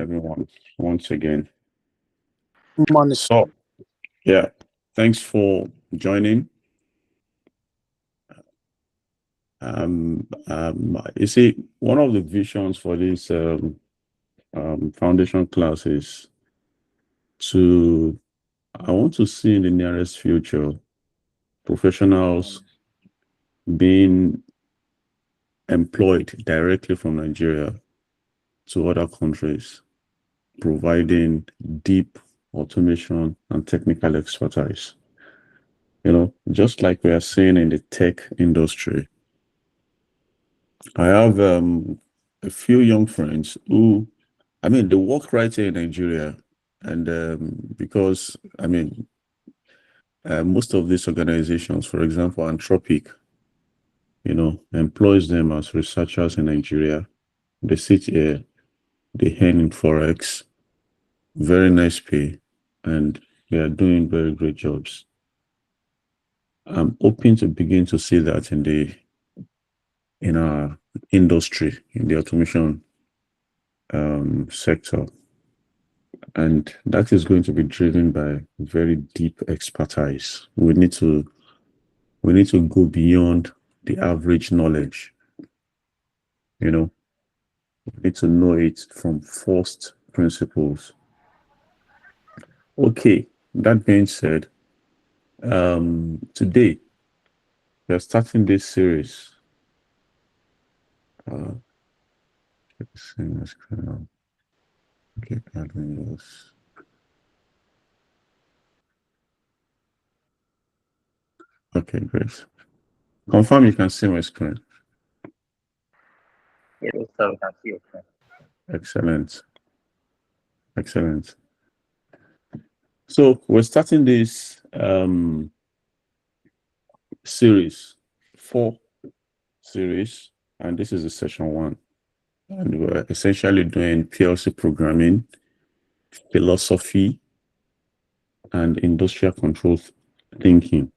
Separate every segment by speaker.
Speaker 1: everyone once again.
Speaker 2: Morning.
Speaker 1: So, yeah, thanks for joining. You see, one of the visions for this foundation class is I want to see in the nearest future professionals being employed directly from Nigeria to other countries, providing deep automation and technical expertise. Just like we are seeing in the tech industry. I have a few young friends who, they work right here in Nigeria. And because, most of these organizations, for example, Anthropic, employs them as researchers in Nigeria. They sit here, they earn in Forex, very nice pay, and they are doing very great jobs. I'm hoping to begin to see that in our industry, in the automation sector. And that is going to be driven by very deep expertise. We need to go beyond the average knowledge. We need to know it from first principles. Okay, that being said, today we are starting this series. Okay, okay, great. Confirm you can see my screen.
Speaker 3: Yes, sir, we can see your screen.
Speaker 1: Excellent. So we're starting this series, 4 series, and this is the session 1. And we're essentially doing PLC programming, philosophy, and industrial control thinking.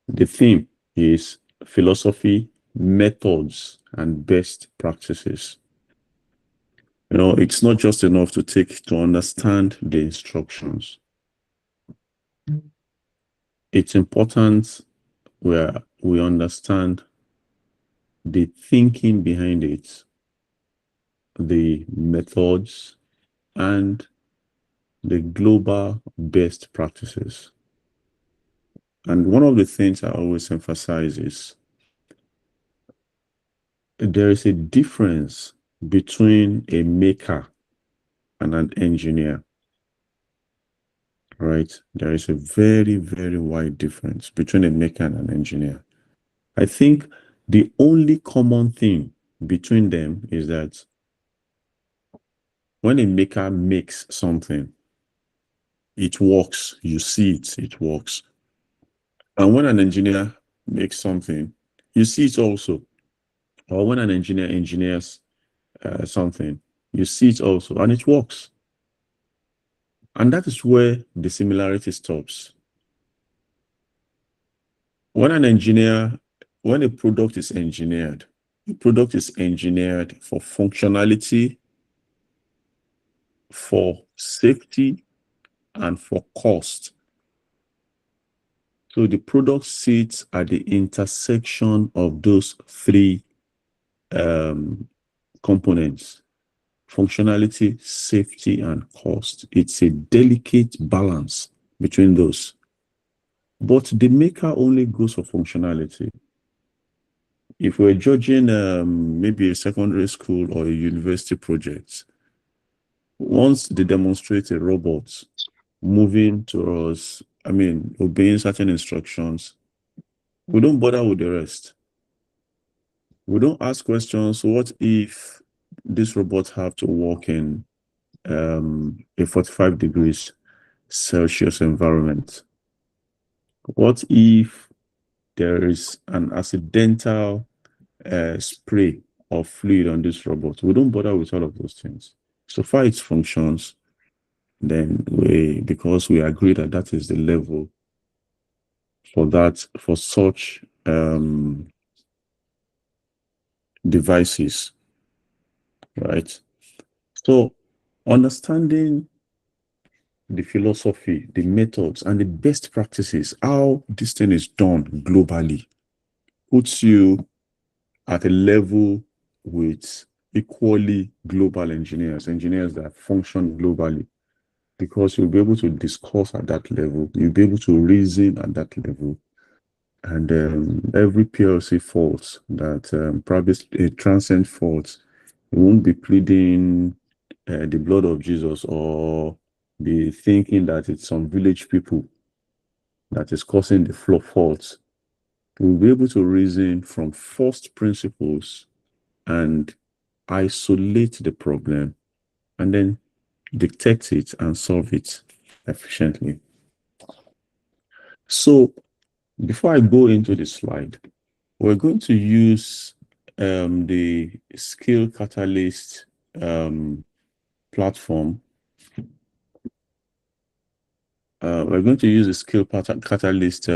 Speaker 1: The theme is philosophy, methods, and best practices. It's not just enough to understand the instructions. It's important where we understand the thinking behind it, the methods, and the global best practices. And one of the things I always emphasize is there is a difference between a maker and an engineer. Right? There is a very, very wide difference between a maker and an engineer. I think the only common thing between them is that when a maker makes something, it works. You see it works. And when an engineer makes something, you see it also. Or when an engineer engineers something, you see it also, and it works. And that is where the similarity stops. When a product is engineered, the product is engineered for functionality, for safety, and for cost. So the product sits at the intersection of those 3 components: functionality, safety, and cost. It's a delicate balance between those. But the maker only goes for functionality. If we're judging maybe a secondary school or a university project, once they demonstrate a robot moving towards, obeying certain instructions, we don't bother with the rest. We don't ask questions. What if this robot have to work in a 45 degrees Celsius environment? What if there is an accidental spray of fluid on this robot? We don't bother with all of those things. So far it functions, then because we agree that is the level for such devices, right? So Understanding the philosophy, the methods, and the best practices, how this thing is done globally, puts you at a level with equally global engineers that function globally, because you'll be able to discuss at that level, you'll be able to reason at that level, and every PLC fault that probably a transient fault, you won't be pleading the blood of Jesus or be thinking that it's some village people that is causing the flow faults. We'll be able to reason from first principles and isolate the problem and then detect it and solve it efficiently. So before I go into the slide, we're going to use the Skill Catalyst platform. We're going to use the Skill Catalyst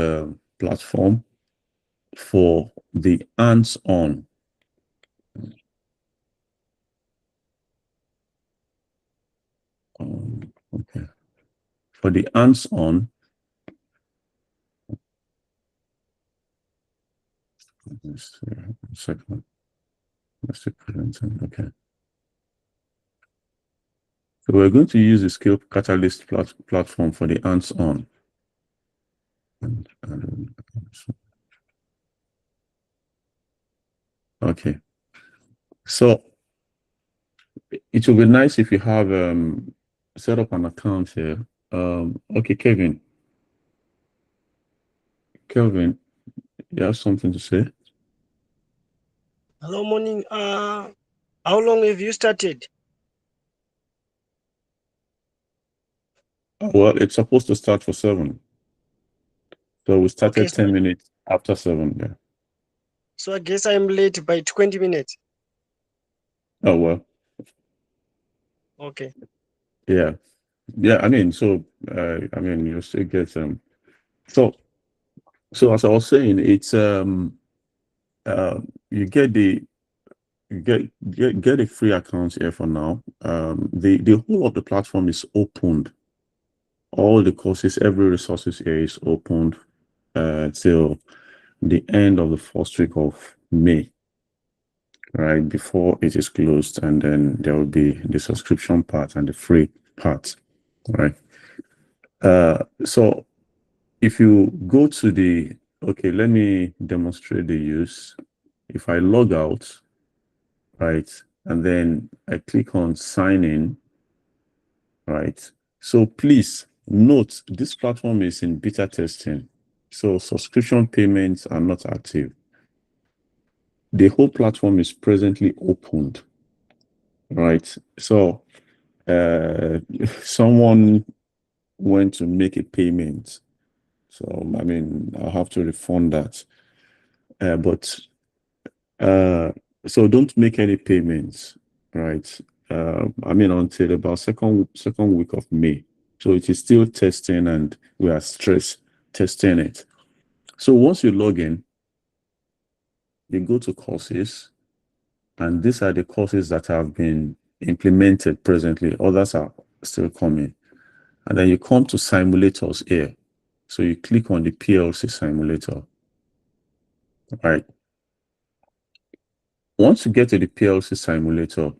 Speaker 1: platform for the hands-on. Okay. For the hands-on, let's see, a second. Let's see, okay. So we're going to use the Skill Catalyst platform for the hands-on. Okay. So it will be nice if you have set up an account here. Okay, Kelvin, you have something to say?
Speaker 4: Hello, morning. How long have you started?
Speaker 1: Well, it's supposed to start for 7. So we started
Speaker 4: Okay,
Speaker 1: 10 minutes after 7. Yeah.
Speaker 4: So I guess I'm late by 20 minutes.
Speaker 1: Oh, well.
Speaker 4: Okay.
Speaker 1: Yeah. Yeah, I mean, so, you still get so as I was saying, it's you get a free account here for now. The whole of the platform is opened. All the courses, every resources here is opened till the end of the first week of May, right before it is closed, and then there will be the subscription part and the free part, right? So if you go to the, okay, let me demonstrate the use. If I log out, right, and then I click on sign in, right? So please note this platform is in beta testing, so subscription payments are not active. The whole platform is presently opened, right? So someone went to make a payment, so I mean I'll have to refund that. So don't make any payments, right? I mean until about second week of May. So it is still testing and we are stress testing it. So once you log in, you go to courses, and these are the courses that have been implemented presently. Others are still coming. And then you come to simulators here. So you click on the PLC simulator, right? Once you get to the PLC simulator,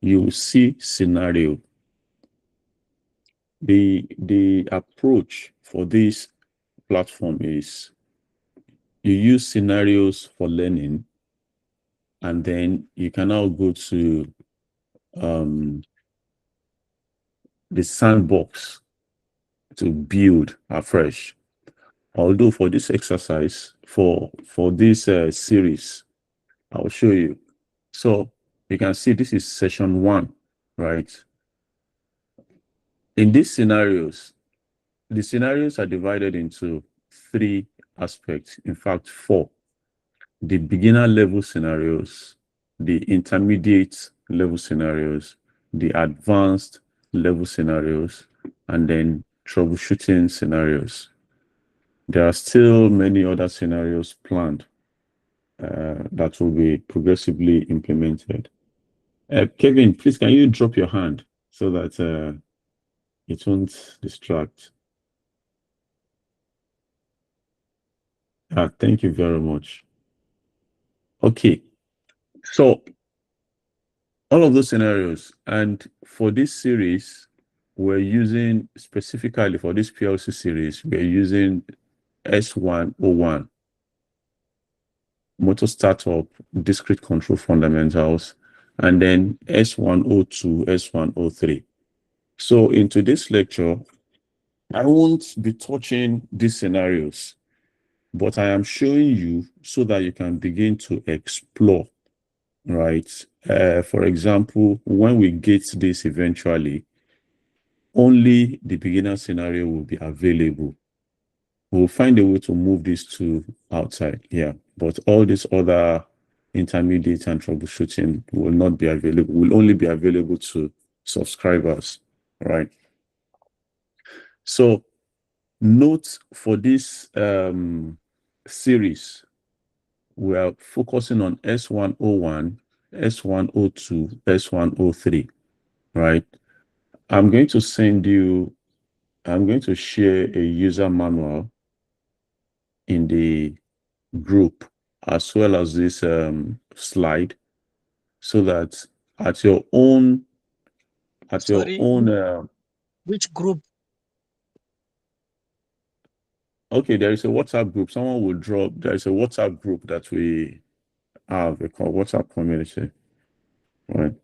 Speaker 1: you will see scenario. The approach for this platform is you use scenarios for learning, and then you can now go to the sandbox to build afresh. Although for this exercise, for this series, I'll show you. So you can see this is session 1, right? In these scenarios, the scenarios are divided into 3 aspects. In fact, 4. The beginner level scenarios, the intermediate level scenarios, the advanced level scenarios, and then troubleshooting scenarios. There are still many other scenarios planned that will be progressively implemented. Kevin, please, can you drop your hand? so that it won't distract. Thank you very much. Okay, so all of those scenarios, and for this series, we're using specifically for this PLC series, we're using S101, motor startup, discrete control fundamentals, and then S102, S103. So in today's lecture, I won't be touching these scenarios, but I am showing you so that you can begin to explore, right? For example, when we get this eventually, only the beginner scenario will be available. We'll find a way to move this to outside, yeah. But all this other intermediate and troubleshooting will not be available, will only be available to subscribers, right? So note for this series, we are focusing on S101, S102, S103, right? I'm going to share a user manual in the group as well as this slide, so that at your own
Speaker 4: which group?
Speaker 1: Okay, there is a WhatsApp group. Someone will drop. There is a WhatsApp group that we have, a WhatsApp community, right?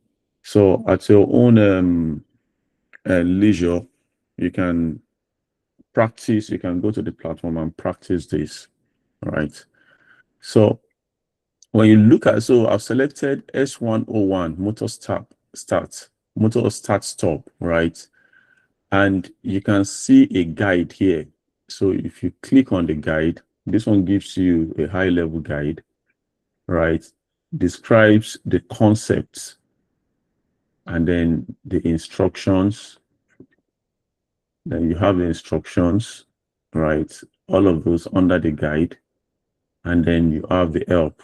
Speaker 1: So at your own leisure, you can practice. You can go to the platform and practice this, right? So when you look at, so I've selected S101 motor start, stop, right? And you can see a guide here. So if you click on the guide, this one gives you a high level guide, right? Describes the concepts and then the instructions. Then you have the instructions, right? All of those under the guide. And then you have the help,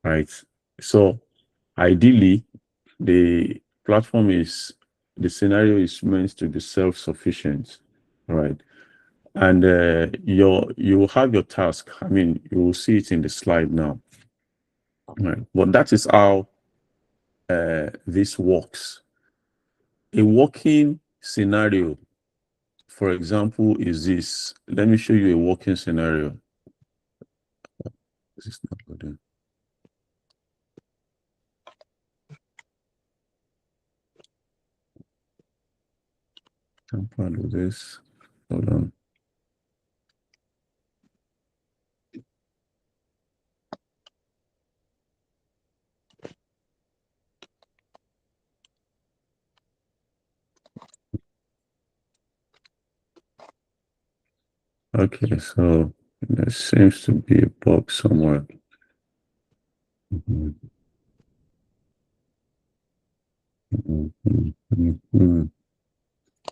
Speaker 1: right? So ideally, the scenario is meant to be self-sufficient, right? And you will have your task. I mean, you will see it in the slide now, right? But that is how this works. A working scenario, for example, is this. Let me show you a working scenario. This is not good. Tamper with this. Hold on. Okay, so there seems to be a bug somewhere.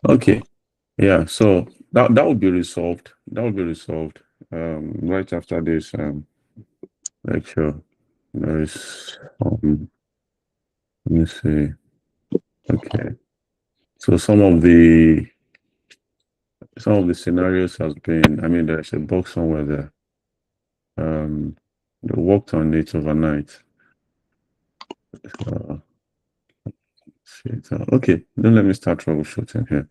Speaker 1: Okay, yeah, so that would be resolved. That would be resolved right after this lecture. There is let me see. Okay, so some of the scenarios has been, I mean, there's a bug somewhere there. They worked on it overnight. Okay, then let me start troubleshooting here.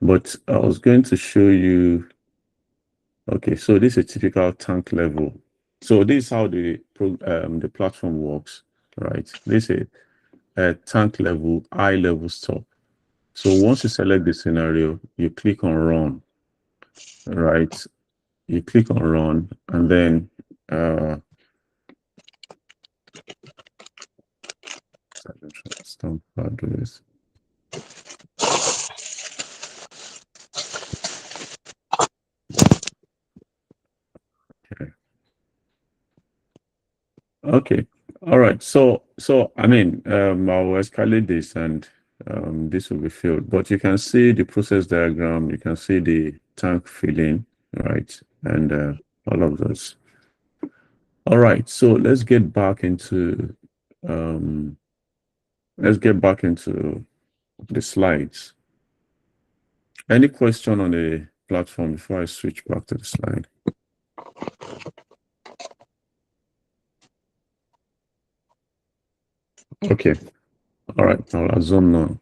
Speaker 1: But I was going to show you. Okay, so this is a typical tank level. So this is how the platform works, right? This is a tank level, eye level stop. So once you select the scenario, you click on run, right? You click on run, and then stop. How do this? Okay. Okay. All right. So I mean, I'll escalate this, and this will be filled. But you can see the process diagram. You can see the tank filling, right, and all of those. All right. So let's get back into the slides. Any question on the platform before I switch back to the slide? Okay. All right. I'll zoom now.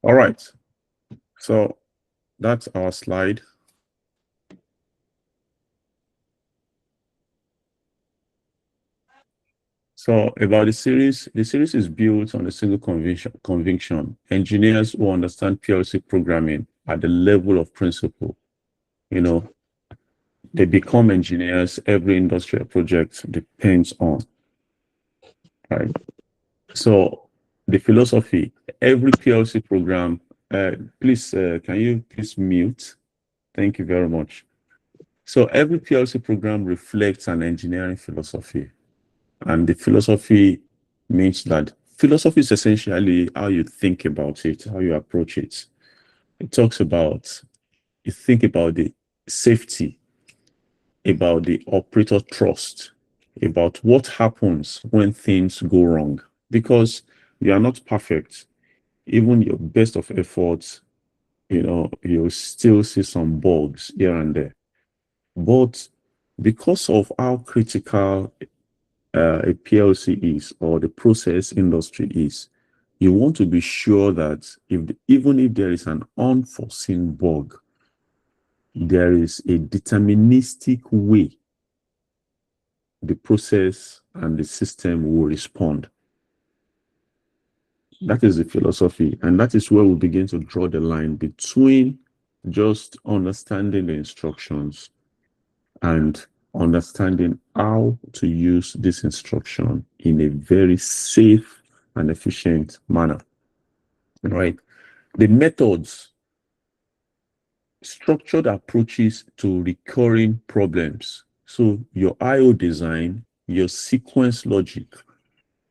Speaker 1: All right. So that's our slide. So about the series is built on a single conviction. Engineers who understand PLC programming at the level of principle, you know, they become engineers every industrial project depends on, right? So the philosophy, every PLC program, please, can you please mute? Thank you very much. So every PLC program reflects an engineering philosophy. And the philosophy means that philosophy is essentially how you think about it, how you approach it. It talks about, you think about the safety, about the operator trust, about what happens when things go wrong. Because you are not perfect. Even your best of efforts, you'll still see some bugs here and there. But because of how critical a PLC is, or the process industry is, you want to be sure that even if there is an unforeseen bug, there is a deterministic way the process and the system will respond. That is the philosophy, and that is where we begin to draw the line between just understanding the instructions and understanding how to use this instruction in a very safe and efficient manner, right? The methods, structured approaches to recurring problems. So your IO design, your sequence logic,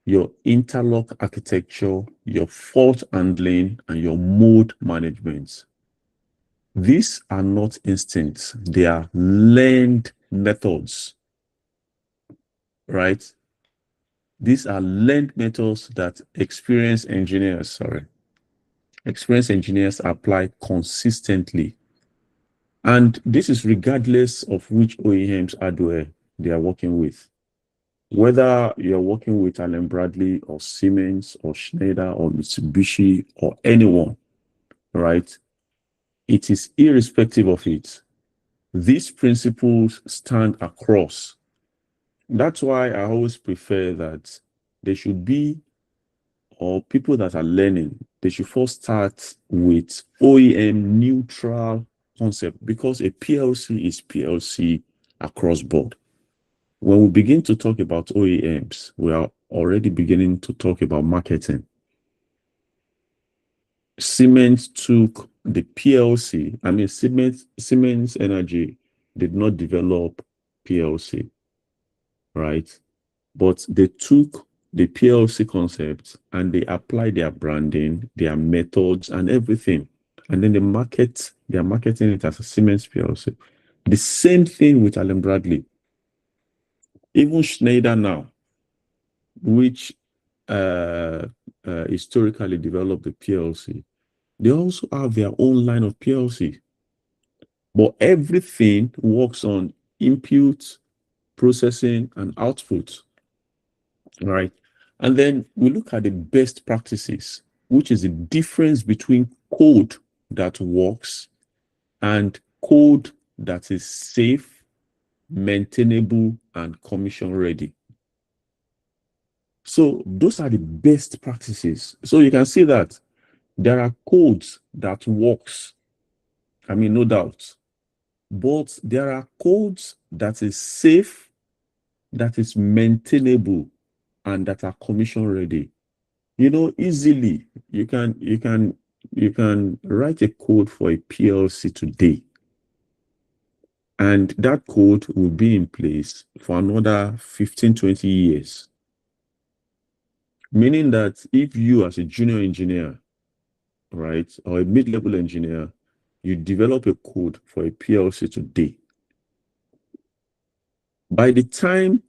Speaker 1: your interlock architecture, your fault handling, and your mode management. These are not instincts, they are learned methods, right? These are learned methods that experienced engineers apply consistently. And this is regardless of which OEMs hardware they are working with. Whether you're working with Allen Bradley or Siemens or Schneider or Mitsubishi or anyone, right? It is irrespective of it. These principles stand across. That's why I always prefer that there should be, or people that are learning, they should first start with OEM neutral concept, because a PLC is PLC across board. When we begin to talk about OEMs, we are already beginning to talk about marketing. Siemens took the PLC. I mean, Siemens Energy did not develop PLC, right? But they took the PLC concept and they applied their branding, their methods, and everything. And then they are marketing it as a Siemens PLC. The same thing with Allen Bradley. Even Schneider now, which historically developed the PLC, they also have their own line of PLC. But everything works on input, processing, and output, right? And then we look at the best practices, which is the difference between code that works and code that is safe, maintainable, and commission ready. So those are the best practices. So you can see that there are codes that works. I mean, no doubt. But there are codes that is safe, that is maintainable, and that are commission ready. Easily you can write a code for a PLC today. And that code will be in place for another 15, 20 years. Meaning that if you as a junior engineer, right, or a mid-level engineer, you develop a code for a PLC today, by the time,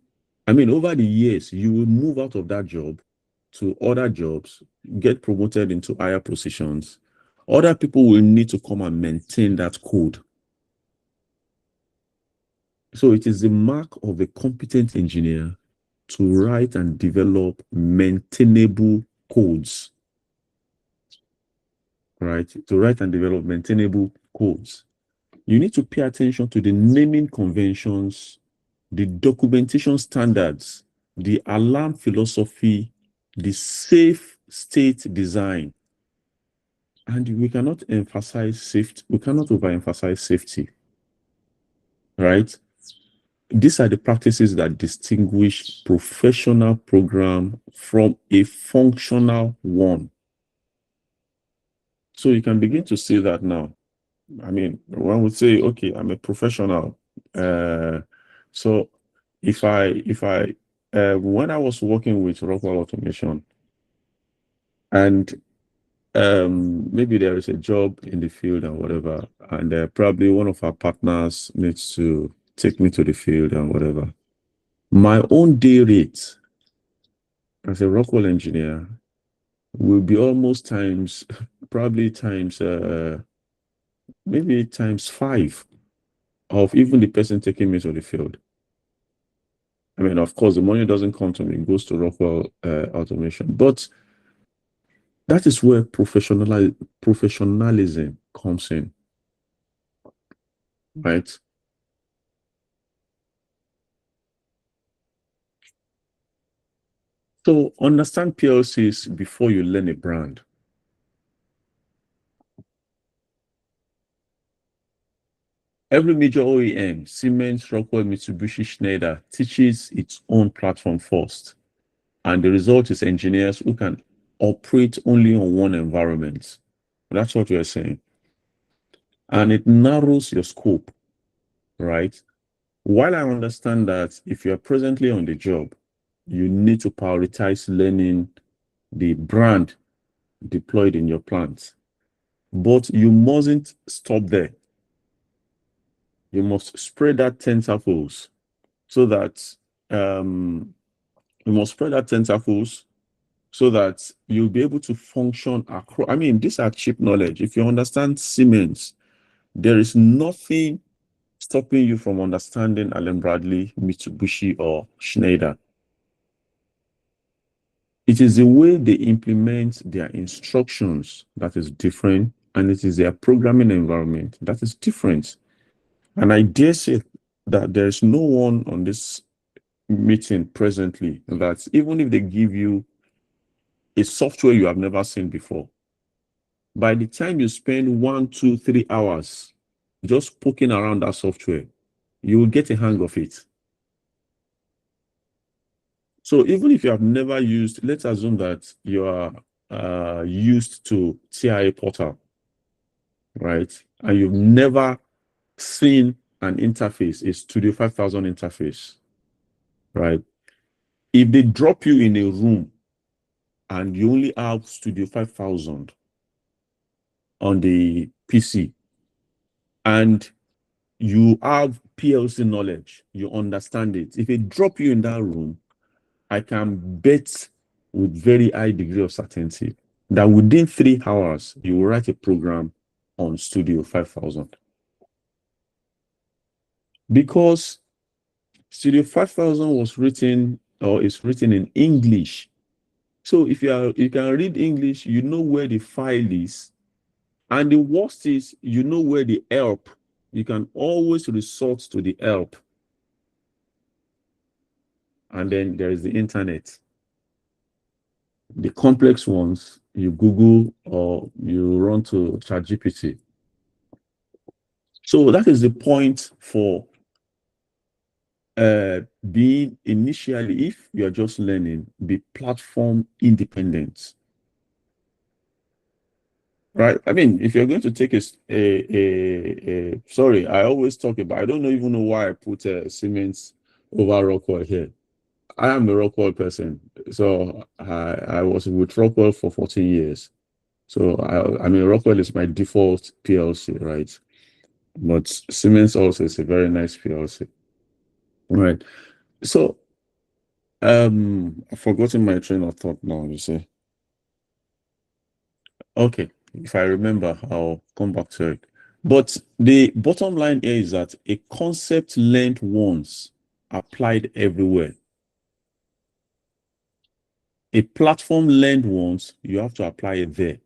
Speaker 1: over the years, you will move out of that job to other jobs, get promoted into higher positions. Other people will need to come and maintain that code. So it is the mark of a competent engineer to write and develop maintainable codes, right? To write and develop maintainable codes. You need to pay attention to the naming conventions, the documentation standards, the alarm philosophy, the safe state design. And we cannot emphasize safety. We cannot overemphasize safety, right? These are the practices that distinguish professional program from a functional one. So you can begin to see that now. One would say, okay, I'm a professional. So if I when I was working with Rockwell Automation, and maybe there is a job in the field and whatever, and probably one of our partners needs to take me to the field and whatever. My own day rate as a Rockwell engineer will be almost times, probably times, maybe times 5 of even the person taking me to the field. Of course, the money doesn't come to me, it goes to Rockwell Automation. But that is where professionalism comes in, right? So understand PLCs before you learn a brand. Every major OEM, Siemens, Rockwell, Mitsubishi, Schneider, teaches its own platform first. And the result is engineers who can operate only on one environment. That's what we're saying. And it narrows your scope, right? While I understand that if you are presently on the job, you need to prioritize learning the brand deployed in your plant. But you mustn't stop there. You must spread that tentacles so that you'll be able to function across. These are cheap knowledge. If you understand Siemens, there is nothing stopping you from understanding Allen Bradley, Mitsubishi, or Schneider. It is the way they implement their instructions that is different, and it is their programming environment that is different. And I dare say that there's no one on this meeting presently that even if they give you a software you have never seen before, by the time you spend 1, 2, 3 hours just poking around that software, you will get a hang of it. So even if you have never used, let's assume that you are used to TIA Portal, right? And you've never seen an interface, a Studio 5000 interface, right? If they drop you in a room and you only have Studio 5000 on the PC and you have PLC knowledge, you understand it. If they drop you in that room, I can bet with very high degree of certainty that within 3 hours, you will write a program on Studio 5000. Because Studio 5000 was written or is written in English. So if you can read English, you know where the file is. And the worst is, you know where the help. You can always resort to the help. And then there is the internet. The complex ones, you Google or you run to ChatGPT. So that is the point for being initially, if you are just learning, be platform independent. right? I mean, if you're going to take sorry, I always talk about, I don't even know why I put Siemens over Rockwell here. I am a Rockwell person. So I was with Rockwell for 14 years. So I mean, Rockwell is my default PLC, right? But Siemens also is a very nice PLC. Right. So I've forgotten my train of thought now, you see. Okay. If I remember, I'll come back to it. But the bottom line here is that a concept learned once, applied everywhere. A platform learned once, you have to apply it there.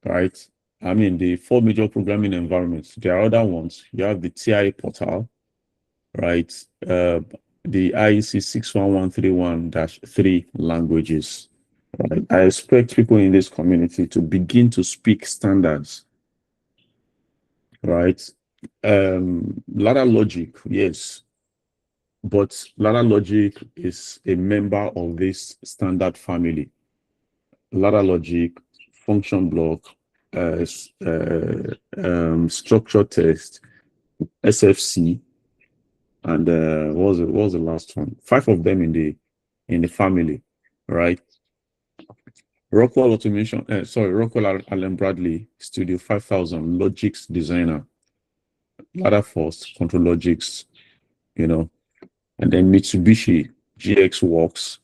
Speaker 1: Right? I mean, the four major programming environments, there are other ones. You have the TI portal, right? The IEC 61131-3 languages. Right? I expect people in this community to begin to speak standards, right? Ladder logic, yes, but ladder logic is a member of this standard family. Ladder logic, function block, structure test, SFC, and what was the last one? 5 of them in the family, right? Rockwell Automation, Rockwell Allen Bradley Studio 5000 Logics Designer, Ladder First, Control Logics, you know, and then Mitsubishi GX Works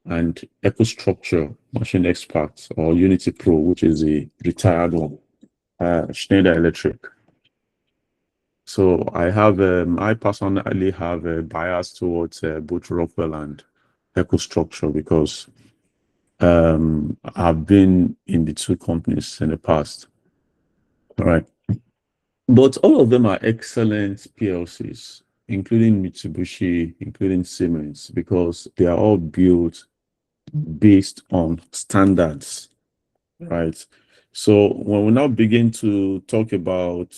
Speaker 1: and EcoStructure Machine Expert or Unity Pro, which is a retired one, Schneider Electric. So I personally have a bias towards both Rockwell and EcoStructure because I've been in the two companies in the past. All right. But all of them are excellent PLCs, including Mitsubishi, including Siemens, because they are all built based on standards, right? So when we now begin to talk about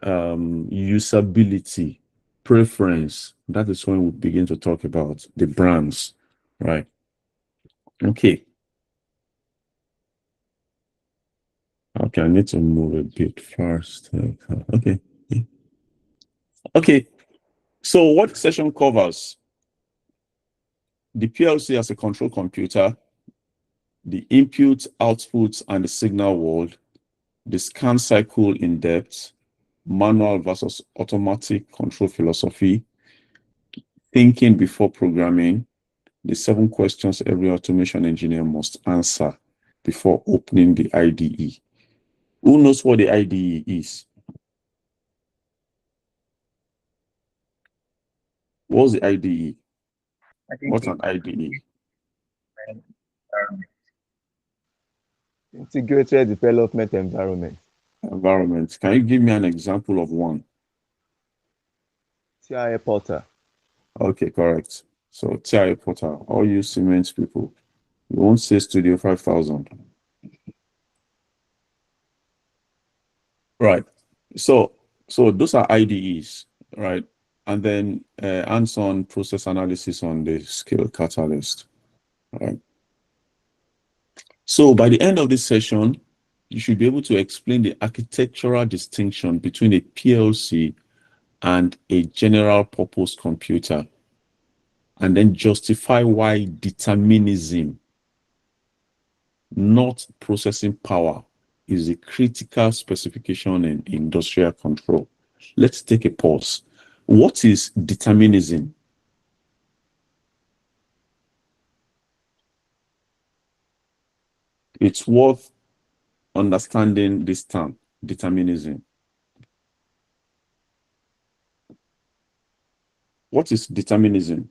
Speaker 1: usability, preference, that is when we begin to talk about the brands, right? Okay. Okay, I need to move a bit first. Okay. Okay. So what session covers? The PLC as a control computer, the inputs, outputs, and the signal world, the scan cycle in depth, manual versus automatic control philosophy, thinking before programming, the 7 questions every automation engineer must answer before opening the IDE. Who knows what the IDE is? What's the IDE?
Speaker 3: I think
Speaker 1: What's an IDE?
Speaker 5: Integrated development environment.
Speaker 1: Environment. Can you give me an example of one?
Speaker 5: TI portal.
Speaker 1: Okay, correct. So TI portal, all you Siemens people, you won't say Studio 5000. Right. So those are IDEs, right? And then hands-on process analysis on the skill catalyst, right? So by the end of this session, you should be able to explain the architectural distinction between a PLC and a general purpose computer, and then justify why determinism, not processing power, is a critical specification in industrial control. Let's take a pause. What is determinism? It's worth understanding this term, determinism. What is determinism?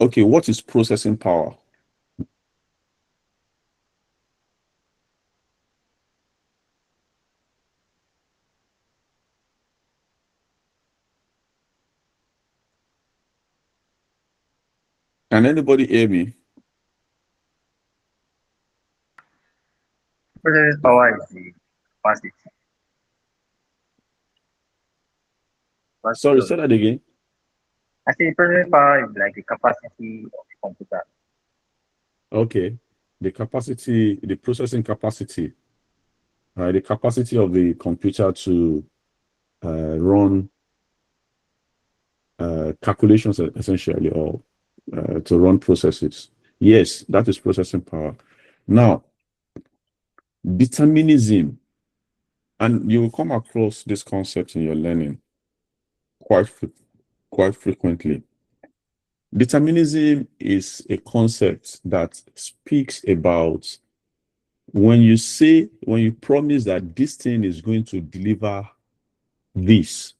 Speaker 1: Okay, what is processing power? Can anybody hear me?
Speaker 3: Processing power is the capacity.
Speaker 1: Sorry, say that again.
Speaker 3: I say processing power is like the capacity of the computer.
Speaker 1: Okay. The capacity, the processing capacity, the capacity of the computer to run calculations essentially, or to run processes. Yes, that is processing power. Now, determinism, and you will come across this concept in your learning quite frequently. Determinism is a concept that speaks about when you promise that this thing is going to deliver this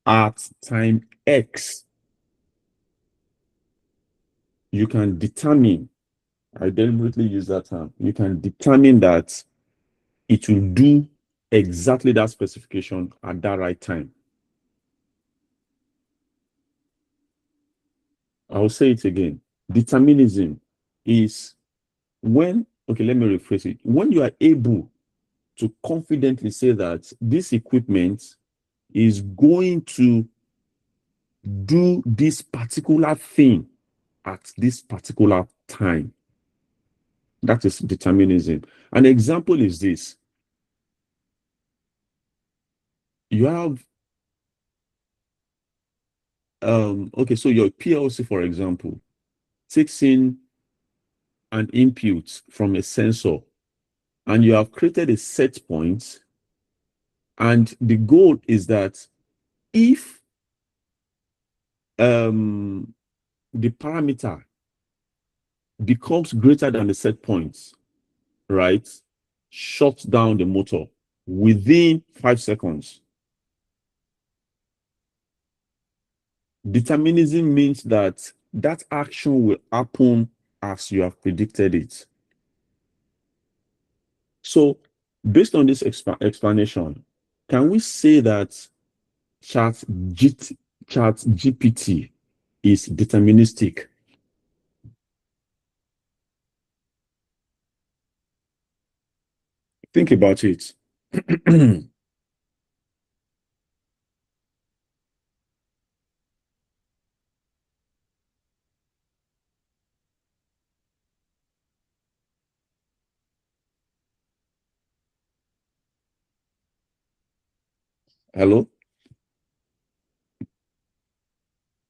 Speaker 1: at time X, you can determine, I deliberately use that term, you can determine that it will do exactly that specification at that right time. I'll say it again. Determinism is when, okay, let me rephrase it. When you are able to confidently say that this equipment is going to do this particular thing at this particular time. That is determinism. An example is this. You have, okay, so your PLC, for example, takes in an input from a sensor, and you have created a set point, and the goal is that if the parameter becomes greater than the set point, right, shut down the motor within 5 seconds. Determinism means that that action will happen as you have predicted it. So, based on this explanation, can we say that ChatGPT is deterministic? Think about it. Hello?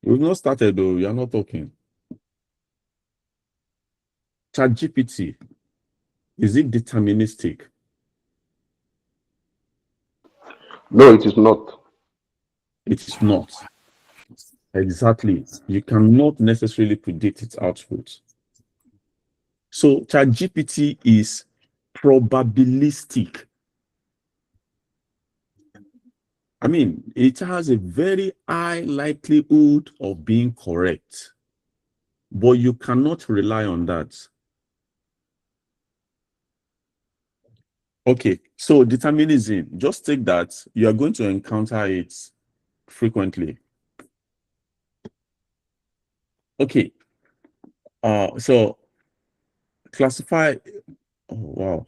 Speaker 1: We've not started though. You're not talking. ChatGPT, is it deterministic?
Speaker 6: No, it is not.
Speaker 1: It is not. Exactly. You cannot necessarily predict its output. So ChatGPT is probabilistic. I mean, it has a very high likelihood of being correct, but you cannot rely on that. Okay, so determinism, just take that. You are going to encounter it frequently. Okay, so classify, oh,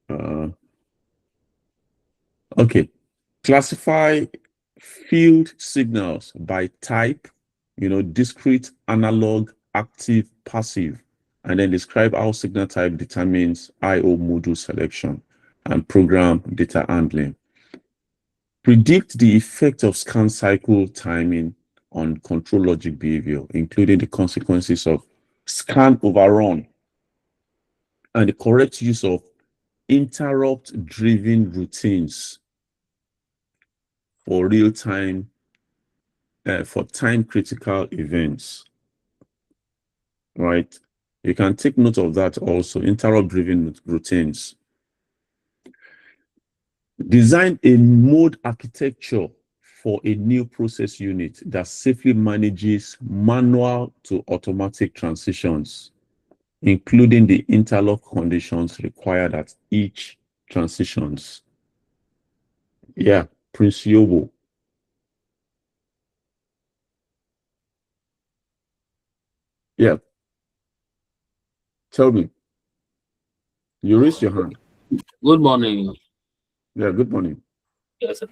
Speaker 1: wow. Okay, classify field signals by type, discrete, analog, active, passive, and then describe how signal type determines I/O module selection and program data handling. Predict the effect of scan cycle timing on control logic behavior, including the consequences of scan overrun and the correct use of interrupt-driven routines for real-time, for time-critical events, right? You can take note of that also, interrupt-driven routines. Design a mode architecture for a new process unit that safely manages manual to automatic transitions, including the interlock conditions required at each transitions. Yeah, Prince Yobo. Yeah. Tell me. You raised your hand.
Speaker 7: Good morning.
Speaker 1: Yeah, good morning.
Speaker 7: Yes.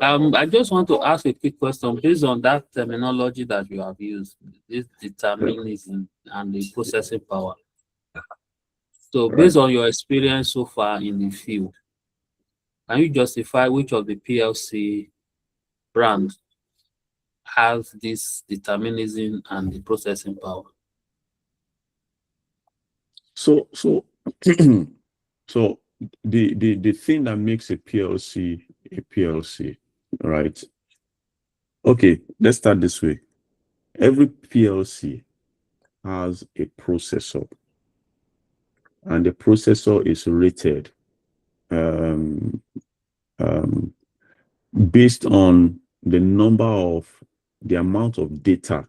Speaker 7: I just want to ask a quick question based on that terminology that you have used, this determinism and the processing power. So, based on your experience so far in the field, can you justify which of the PLC brands has this determinism and the processing power?
Speaker 1: So so the thing that makes a PLC, right? Okay, let's start this way. Every PLC has a processor, and the processor is rated um, um, based on the amount of data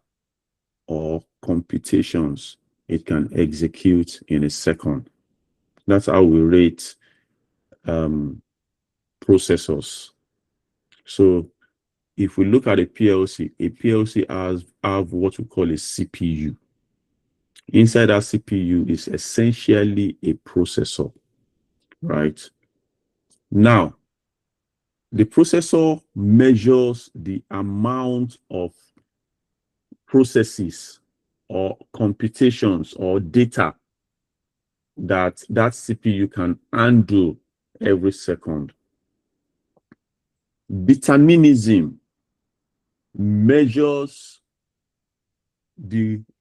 Speaker 1: or computations it can execute in a second. That's how we rate processors. So if we look at a PLC have what we call a CPU. Inside that CPU is essentially a processor, right? Now, the processor measures the amount of processes or computations or data that CPU can handle every second. Determinism measures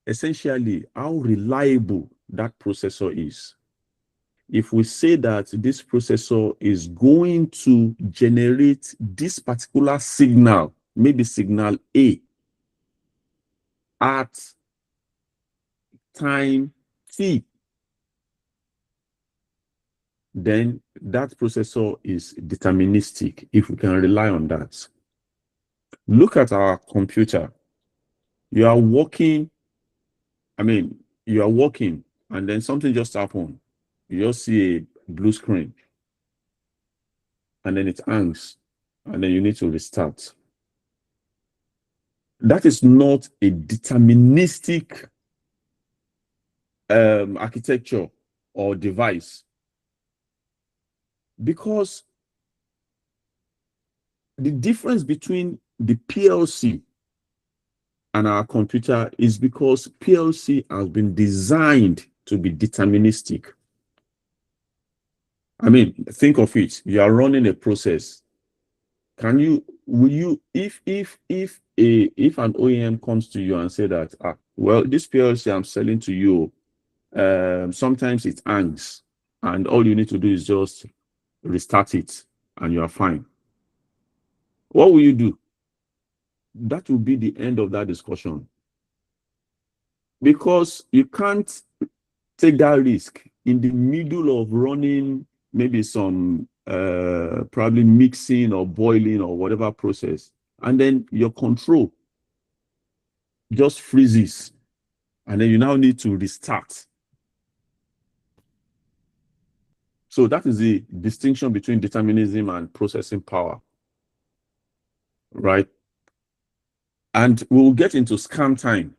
Speaker 1: essentially how reliable that processor is. If we say that this processor is going to generate this particular signal, maybe signal A, at time T, then that processor is deterministic if we can rely on that. Look at our computer. You are working, and then something just happened. You just see a blue screen, and then it hangs, and then you need to restart. That is not a deterministic architecture or device, because the difference between the PLC and our computer is because PLC has been designed to be deterministic. Think of it. You are running a process. If an OEM comes to you and say that, well, this PLC I'm selling to you, sometimes it hangs, and all you need to do is just restart it, and you are fine. What will you do? That will be the end of that discussion, because you can't take that risk in the middle of running maybe some probably mixing or boiling or whatever process, and then your control just freezes, and then you now need to restart. So that is the distinction between determinism and processing power, right? And we'll get into scan time,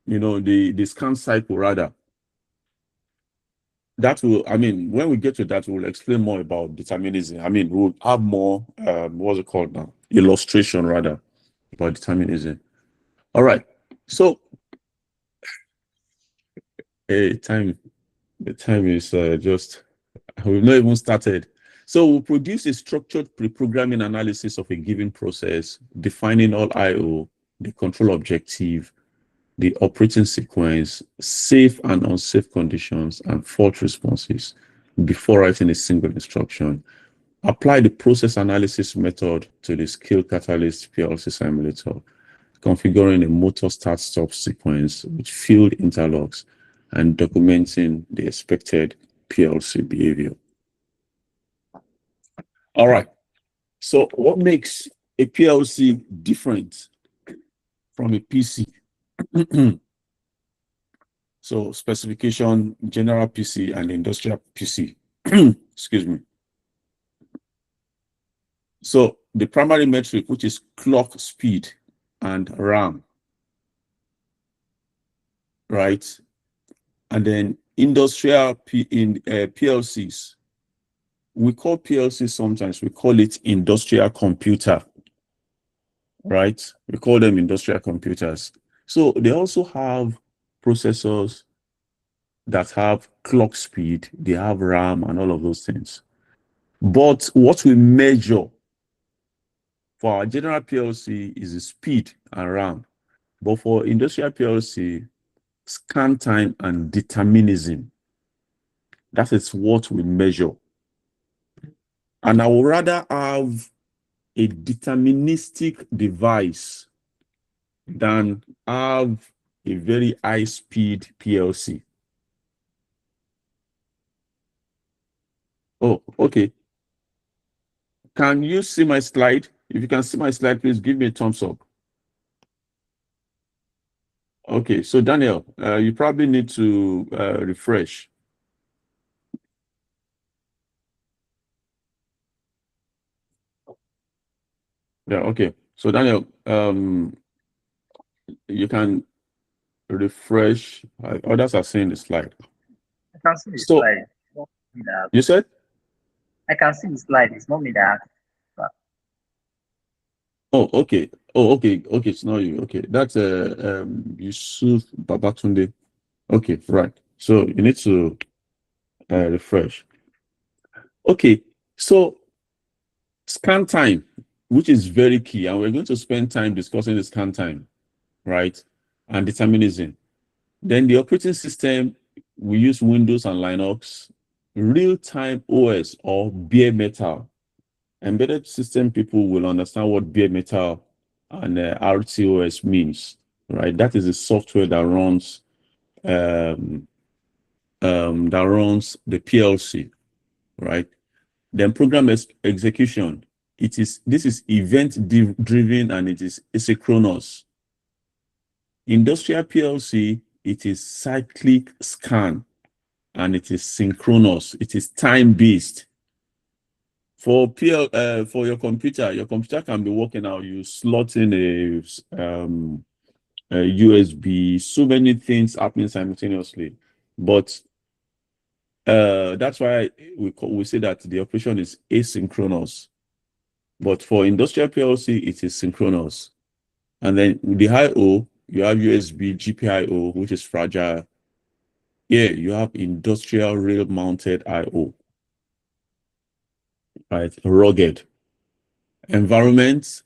Speaker 1: the scan cycle rather. That will, when we get to that, we'll explain more about determinism. We'll have more, what's it called now? Illustration rather, about determinism. All right. So, the time is just, we've not even started. So we'll produce a structured pre-programming analysis of a given process, defining all I/O, the control objective, the operating sequence, safe and unsafe conditions, and fault responses before writing a single instruction. Apply the process analysis method to the scale catalyst PLC simulator, configuring a motor start-stop sequence with field interlocks and documenting the expected PLC behavior. All right. So what makes a PLC different from a PC? So specification, general PC and industrial PC. Excuse me. So the primary metric, which is clock speed and RAM. right? And then industrial PLCs. We call PLC sometimes, we call it industrial computer, right? We call them industrial computers. So they also have processors that have clock speed, they have RAM and all of those things. But what we measure for our general PLC is the speed and RAM. But for industrial PLC, scan time and determinism. That is what we measure. And I would rather have a deterministic device than have a very high-speed PLC. Oh, okay. Can you see my slide? If you can see my slide, please give me a thumbs up. Okay, so Daniel, you probably need to refresh. Yeah, okay. So Daniel, you can refresh. Others are seeing the slide.
Speaker 3: I can see the
Speaker 1: So-
Speaker 3: slide. It's not me that-
Speaker 1: You said?
Speaker 3: I can see the slide. It's not me that.
Speaker 1: Oh, okay. Oh, okay. Okay, it's not you. Okay, that's Yusuf Babatunde. Okay, right. So you need to refresh. Okay, so scan time, which is very key, and we're going to spend time discussing the scan time, right? And determinism. Then the operating system, we use Windows and Linux, real-time OS or bare metal. Embedded system people will understand what bare metal and RTOS means, right? That is the software that runs the PLC, right? Then program execution. This is event driven and it is asynchronous. Industrial PLC, it is cyclic scan and it is synchronous. It is time based. For your computer can be working out. You slot in a USB, so many things happening simultaneously. But that's why we say that the operation is asynchronous. But for industrial PLC, it is synchronous. And then with the I/O, you have USB GPIO, which is fragile. Here you have industrial rail-mounted I/O, right? Rugged. Environment,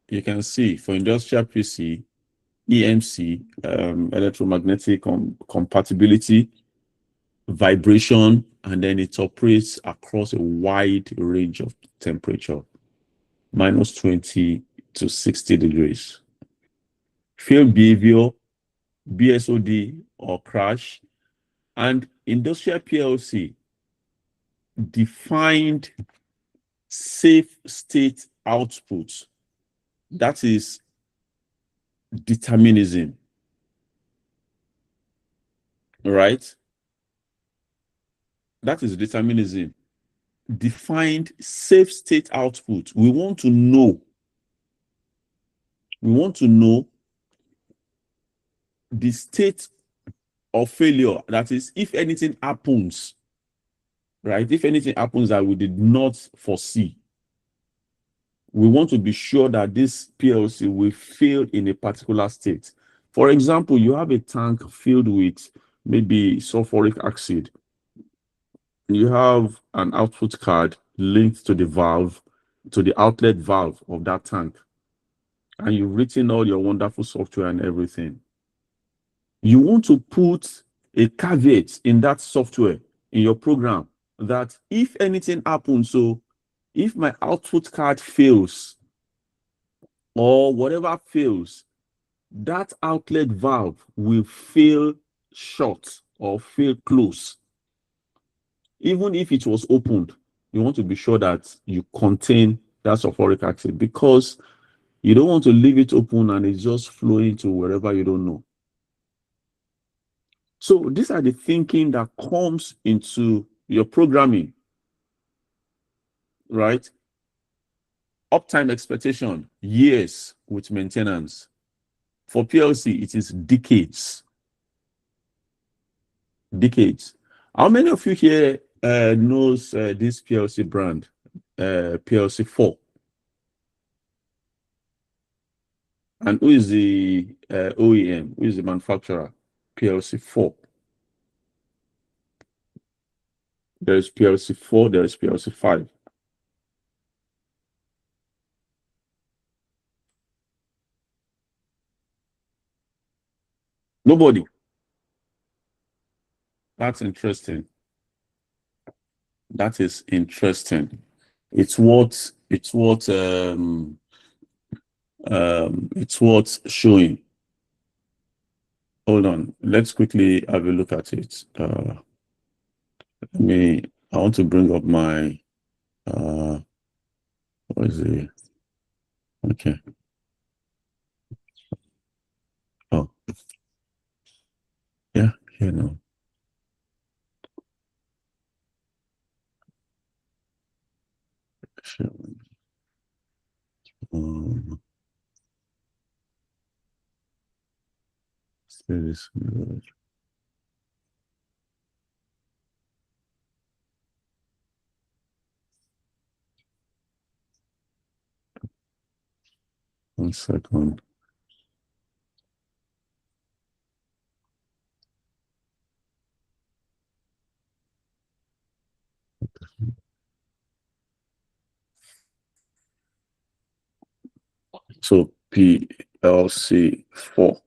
Speaker 1: you can see for industrial PC, EMC, electromagnetic compatibility, vibration, and then it operates across a wide range of temperature, -20 to 60 degrees. Field behavior, BSOD or crash, and industrial PLC defined safe state output. That is determinism, right? That is determinism. Defined safe state output. We want to know the state of failure. That is, if anything happens, right? If anything happens that we did not foresee, we want to be sure that this PLC will fail in a particular state. For example, you have a tank filled with maybe sulfuric acid. You have an output card linked to the valve, to the outlet valve of that tank. And you've written all your wonderful software and everything. You want to put a caveat in that software, in your program, that if anything happens, so if my output card fails or whatever fails, that outlet valve will fail shut or fail close. Even if it was opened, you want to be sure that you contain that sulfuric acid, because you don't want to leave it open and it's just flowing to wherever you don't know. So these are the thinking that comes into your programming, right? Uptime expectation, years with maintenance. For PLC, it is decades. decades. How many of you here knows this PLC brand, PLC 4? And who is the OEM? Who is the manufacturer? PLC 4. There is PLC 4, there is PLC 5. Nobody. That's interesting. That is interesting. It's what showing. Hold on. Let's quickly have a look at it. I want to bring up my what is it? Okay. Oh. Yeah, here now. Sure. Say this. One second. So PLC 4.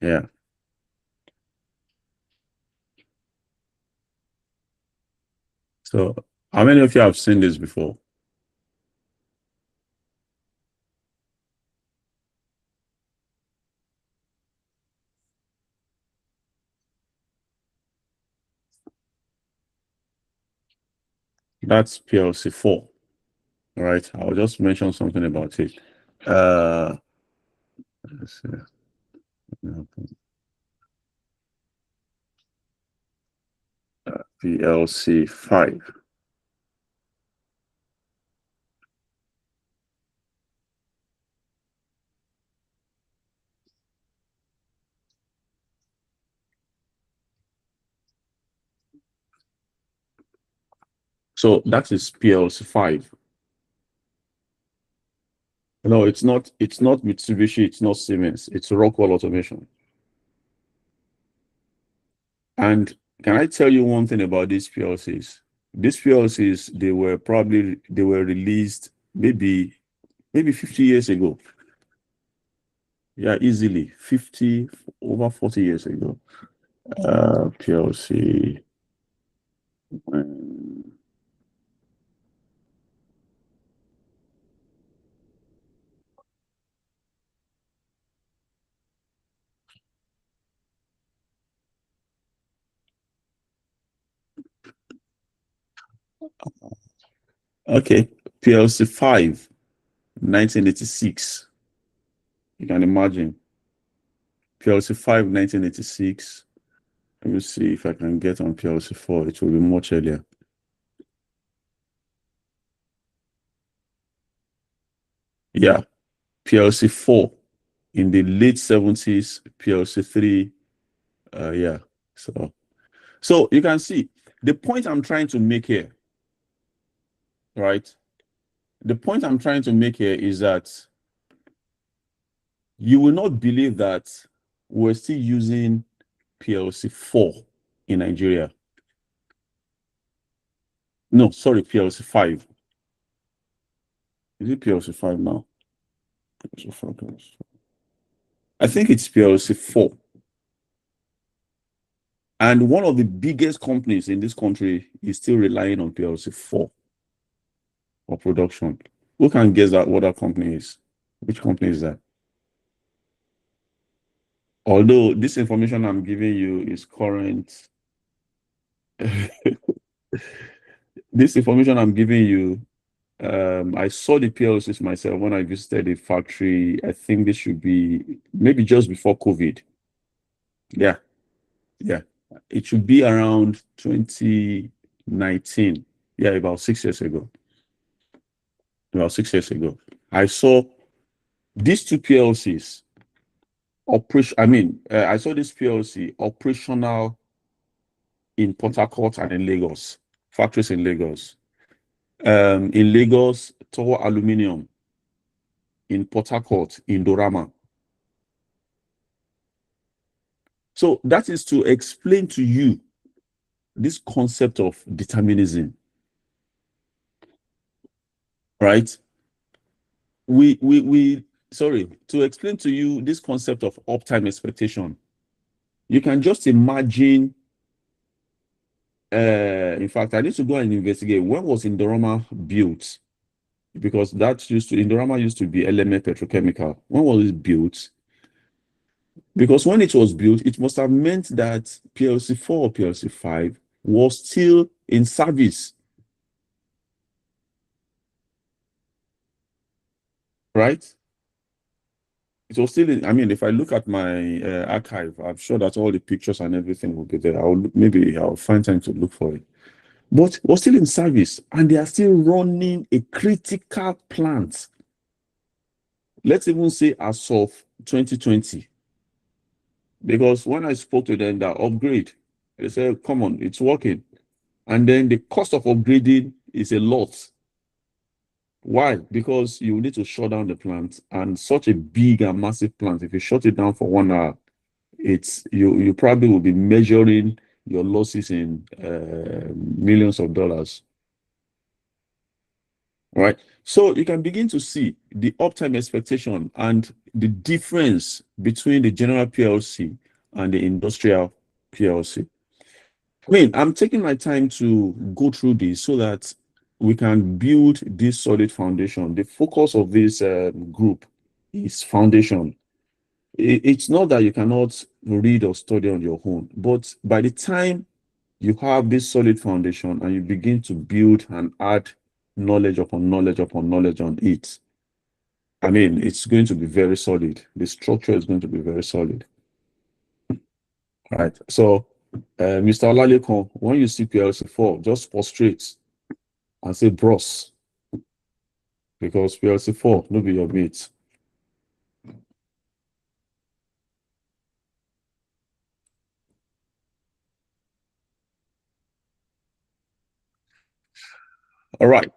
Speaker 1: Yeah. So how many of you have seen this before? That's PLC 4. All right. I'll just mention something about it. Let's see. PLC 5. So that is PLC 5. No, it's not Mitsubishi, it's not Siemens, it's Rockwell Automation. And can I tell you one thing about these PLCs? These PLCs, they were released maybe 50 years ago. Yeah, easily 50, over 40 years ago. PLC. Okay, PLC 5, 1986. You can imagine. PLC 5, 1986. Let me see if I can get on PLC 4. It will be much earlier. Yeah, PLC 4 in the late 70s, PLC 3. Yeah, so you can see the point I'm trying to make here, right? The point I'm trying to make here is that you will not believe that we're still using PLC 4 in Nigeria. No, sorry, PLC 5. Is it PLC 5 now? I think it's PLC 4. And one of the biggest companies in this country is still relying on PLC 4 for production. Who can guess that what that company is? Which company is that? Although this information I'm giving you is current. This information I'm giving you, I saw the PLCs myself when I visited the factory. I think this should be maybe just before COVID. Yeah. It should be around 2019. Yeah, about 6 years ago. About 6 years ago. I saw These two PLCs, I saw this PLC operational in Port Harcourt and in Lagos, factories in Lagos. In Lagos, Tower Aluminium. In Port Harcourt, in Dorama. So that is to explain to you this concept of determinism, right? To explain to you this concept of uptime expectation. You can just imagine. In fact, I need to go and investigate when was Indorama built, because Indorama used to be Element Petrochemical. When was it built? Because when it was built, it must have meant that PLC 4 or PLC 5 was still in service. Right? It was still in, if I look at my archive, I'm sure that all the pictures and everything will be there. I'll find time to look for it. But it was still in service, and they are still running a critical plant. Let's even say as of 2020. Because when I spoke to them, that upgrade, they said, come on, it's working. And then the cost of upgrading is a lot. Why? Because you need to shut down the plant, and such a big and massive plant, if you shut it down for 1 hour, you probably will be measuring your losses in millions of dollars. All right. So you can begin to see the uptime expectation and the difference between the general PLC and the industrial PLC. I'm taking my time to go through this so that we can build this solid foundation. The focus of this group is foundation. It's not that you cannot read or study on your own, but by the time you have this solid foundation and you begin to build and add knowledge upon knowledge upon knowledge on it, it's going to be very solid. The structure is going to be very solid. All right. So, Mr. Olalekon, when you see PLC 4, just prostrate and say bros, because PLC 4 no be your mate. All right.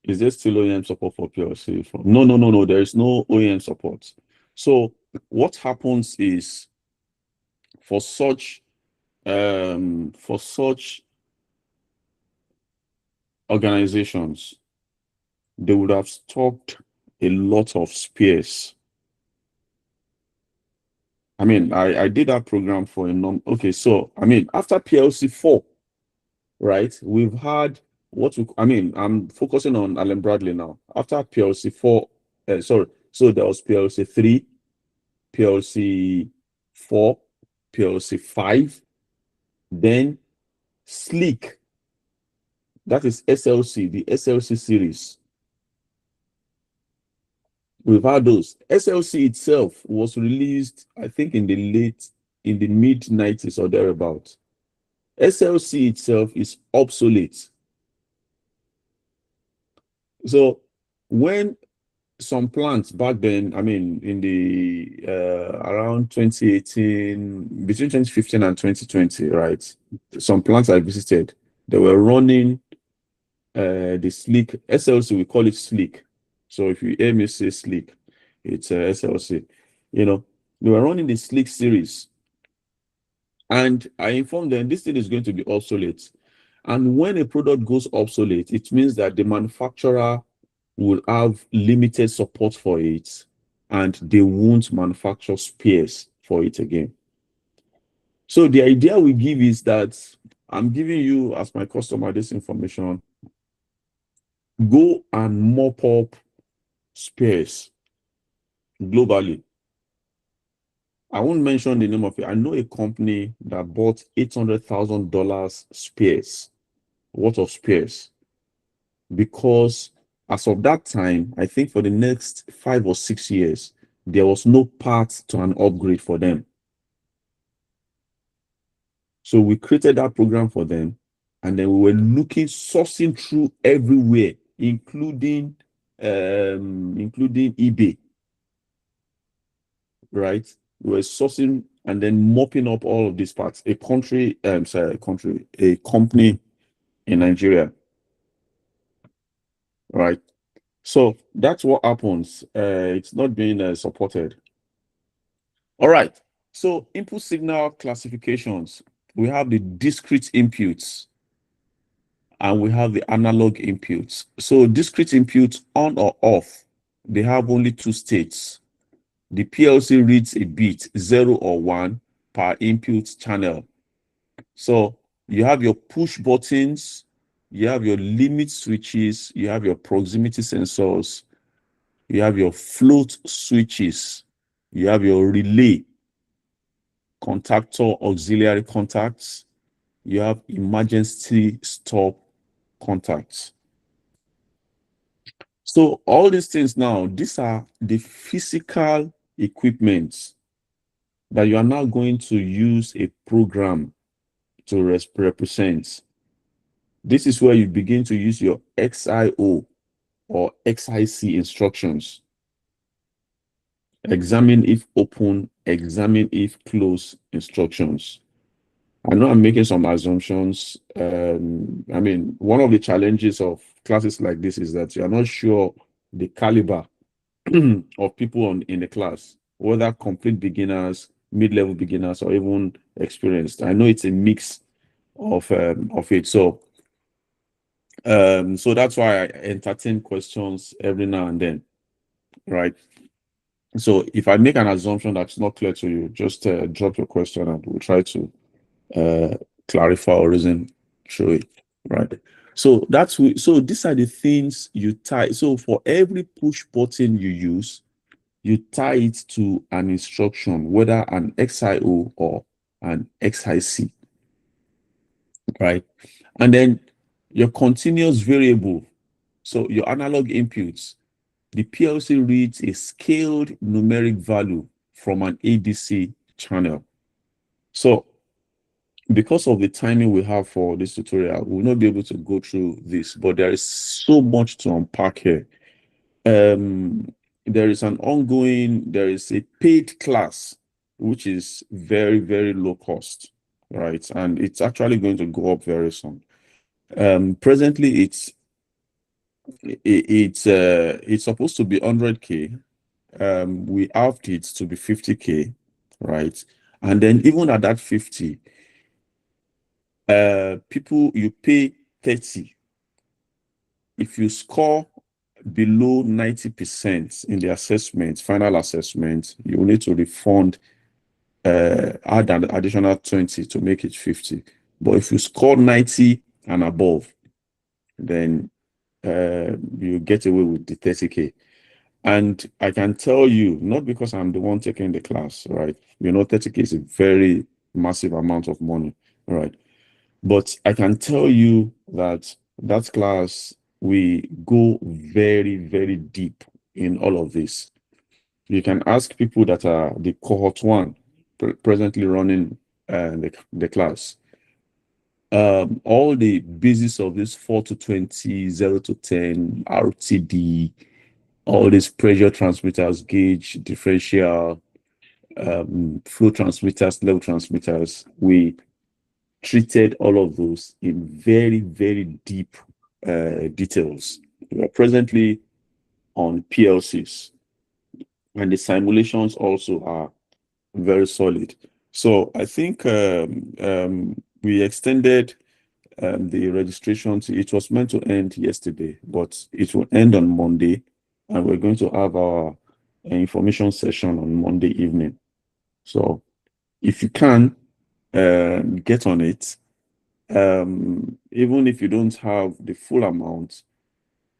Speaker 1: Is there still OEM support for PLC 4? No. There is no OEM support. So what happens is, for such organizations, they would have stocked a lot of spares. I did that program for a okay, so after PLC 4, right, we've had I'm focusing on Allen Bradley now. After PLC 4, so there was PLC 3, PLC 4, PLC 5, then Sleek. That is SLC, the SLC series. We've had those. SLC itself was released, I think, in the mid 90s or thereabout. SLC itself is obsolete. So when some plants back then, in the around 2018, between 2015 and 2020, right? Some plants I visited, they were running the Sleek SLC. We call it Sleek. So if you hear me say Sleek, it's SLC. They were running the Sleek series, and I informed them this thing is going to be obsolete. And when a product goes obsolete, it means that the manufacturer will have limited support for it, and they won't manufacture spares for it again. So the idea we give is that I'm giving you, as my customer, this information. Go and mop up spares globally. I won't mention the name of it. I know a company that bought $800,000 spares, worth of spares, because as of that time, I think for the next 5 or 6 years, there was no part to an upgrade for them. So we created that program for them, And then we were sourcing through everywhere, including eBay, right? We were sourcing and then mopping up all of these parts. A company in Nigeria, right? So that's what happens. It's not being supported. All right. So input signal classifications. We have the discrete inputs and we have the analog inputs. So discrete inputs on or off, they have only two states. The PLC reads a bit 0 or 1 per input channel. So you have your push buttons, you have your limit switches, you have your proximity sensors, you have your float switches, you have your relay, contactor auxiliary contacts, you have emergency stop contacts. So all these things now, these are the physical equipment that you are now going to use a program to represent. This is where you begin to use your XIO or XIC instructions. Examine if open, examine if close instructions. I know I'm making some assumptions. I mean, one of the challenges of classes like this is that you are not sure the caliber of people in the class, whether complete beginners, mid-level beginners, or even experienced. I know it's a mix of it. So that's why I entertain questions every now and then, right? So if I make an assumption that's not clear to you, just drop your question and we'll try to clarify or reason through it, right? So so these are the things you tie. So for every push button you use, you tie it to an instruction, whether an XIO or an XIC, right? And then your continuous variable, so your analog inputs, the PLC reads a scaled numeric value from an ADC channel. So because of the timing we have for this tutorial, we'll not be able to go through this, but there is so much to unpack here. There is a paid class, which is very, very low cost, right? And it's actually going to go up very soon. Presently, it's supposed to be 100K. We upped it to be 50K, right? And then even at that 50, people, you pay 30. If you score below 90% in the assessment, final assessment, you will need to refund, add an additional 20 to make it 50. But if you score 90 and above, then you get away with the 30K. And I can tell you, not because I'm the one taking the class, right? 30K is a very massive amount of money, right? But I can tell you that class, we go very, very deep in all of this. You can ask people that are the cohort 1 presently running the class. All the basis of this 4 to 20, 0 to 10, RTD, all these pressure transmitters, gauge, differential, flow transmitters, level transmitters, we treated all of those in very, very deep details. We are presently on PLCs, and the simulations also are very solid. So I think we extended the registration it was meant to end yesterday, but it will end on Monday, and we're going to have our information session on Monday evening. So if you can get on it, even if you don't have the full amount,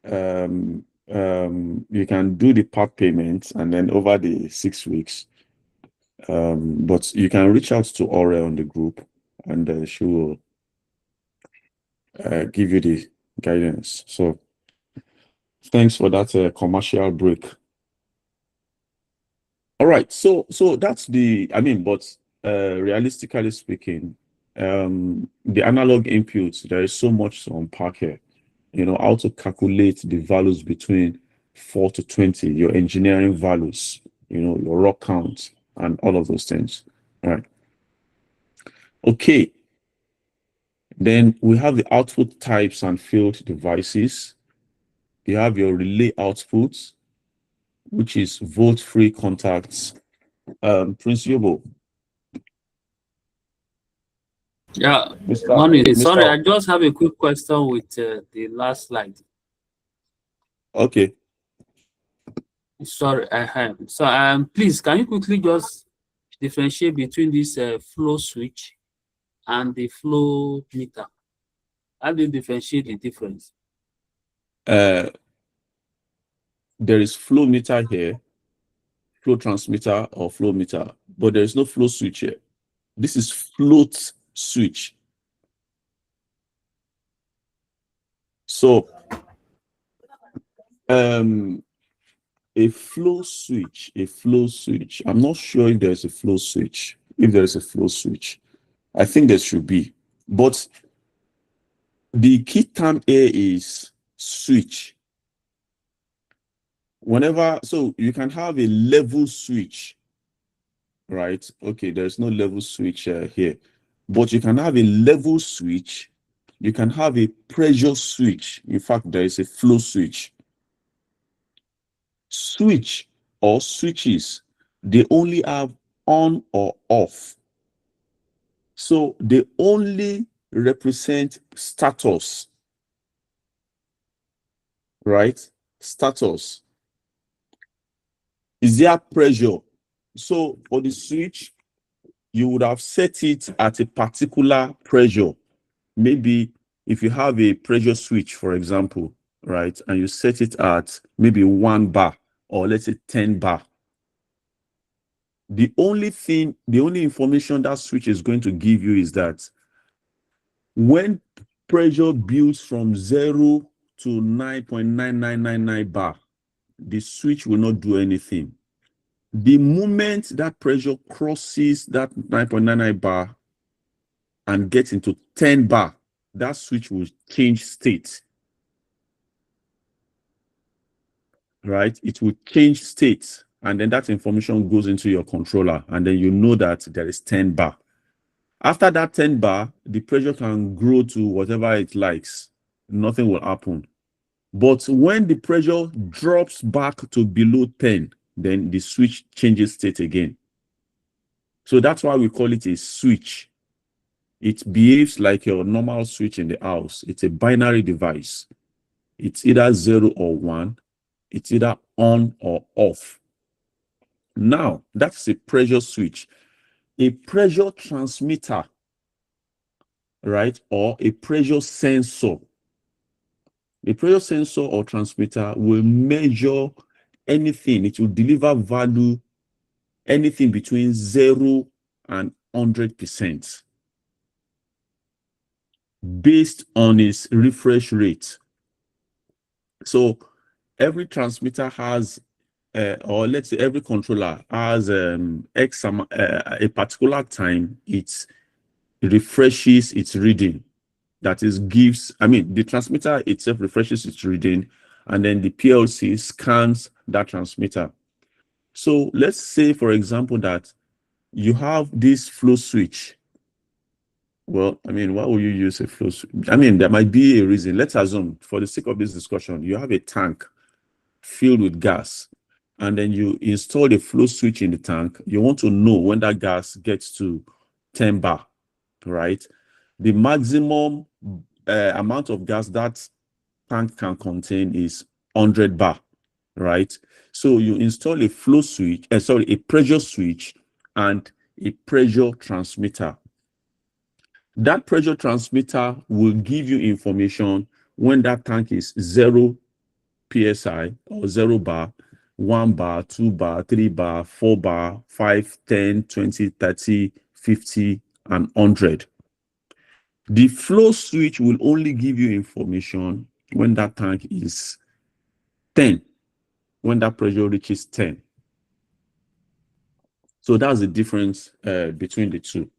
Speaker 1: you can do the part payment and then over the 6 weeks. But you can reach out to Aure on the group, and she will give you the guidance. So thanks for that commercial break. All right, so that's but realistically speaking, the analog inputs, there is so much to unpack here. You know, how to calculate the values between 4 to 20, your engineering values, you know, your raw count, and all of those things. All right. Okay. Then we have the output types and field devices. You have your relay outputs, which is volt-free contacts. Principal.
Speaker 7: Yeah,
Speaker 1: Mr.
Speaker 7: Money. Sorry, I
Speaker 1: Mr.
Speaker 7: just have a quick question with the last slide.
Speaker 1: Okay.
Speaker 7: Sorry, I have. So, please, can you quickly just differentiate between this flow switch and the flow meter? How do you differentiate the difference?
Speaker 1: There is flow meter here, flow transmitter or flow meter, but there is no flow switch here. This is float switch. So, a flow switch, I'm not sure if there's a flow switch. If there is a flow switch, I think there should be. But the key term here is switch. So you can have a level switch, right? Okay, there's no level switch here, but you can have a level switch. You can have a pressure switch. In fact, there is a flow switch. Switch or switches, they only have on or off. So they only represent status, right? Status. Is there pressure? So for the switch, you would have set it at a particular pressure. Maybe if you have a pressure switch, for example, right, and you set it at maybe 1 bar or let's say 10 bar. The only information that switch is going to give you is that when pressure builds from 0 to 9.9999 bar, the switch will not do anything. The moment that pressure crosses that 9.99 bar and gets into 10 bar, that switch will change state. Right? It will change state, and then that information goes into your controller, and then you know that there is 10 bar. After that 10 bar, the pressure can grow to whatever it likes. Nothing will happen. But when the pressure drops back to below 10, then the switch changes state again. So that's why we call it a switch. It behaves like your normal switch in the house. It's a binary device. It's either 0 or 1. It's either on or off. Now, that's a pressure switch. A pressure transmitter, right, or a pressure sensor. A pressure sensor or transmitter will measure anything. It will deliver value, anything between 0 and 100% based on its refresh rate. So every transmitter has, or let's say every controller has a particular time it refreshes its reading. That is, the transmitter itself refreshes its reading, and then the PLC scans that transmitter. So let's say, for example, that you have this flow switch. Well, why would you use a flow switch? There might be a reason. Let's assume, for the sake of this discussion, you have a tank filled with gas, and then you install a flow switch in the tank. You want to know when that gas gets to 10 bar, right? The maximum amount of gas that tank can contain is 100 bar, right? So you install a flow switch, a pressure switch and a pressure transmitter. That pressure transmitter will give you information when that tank is 0 psi or 0 bar, 1 bar, 2 bar, 3 bar, 4 bar, 5, 10, 20, 30, 50, and 100. The flow switch will only give you information when that tank is 10, when that pressure reaches 10. So that's the difference between the two.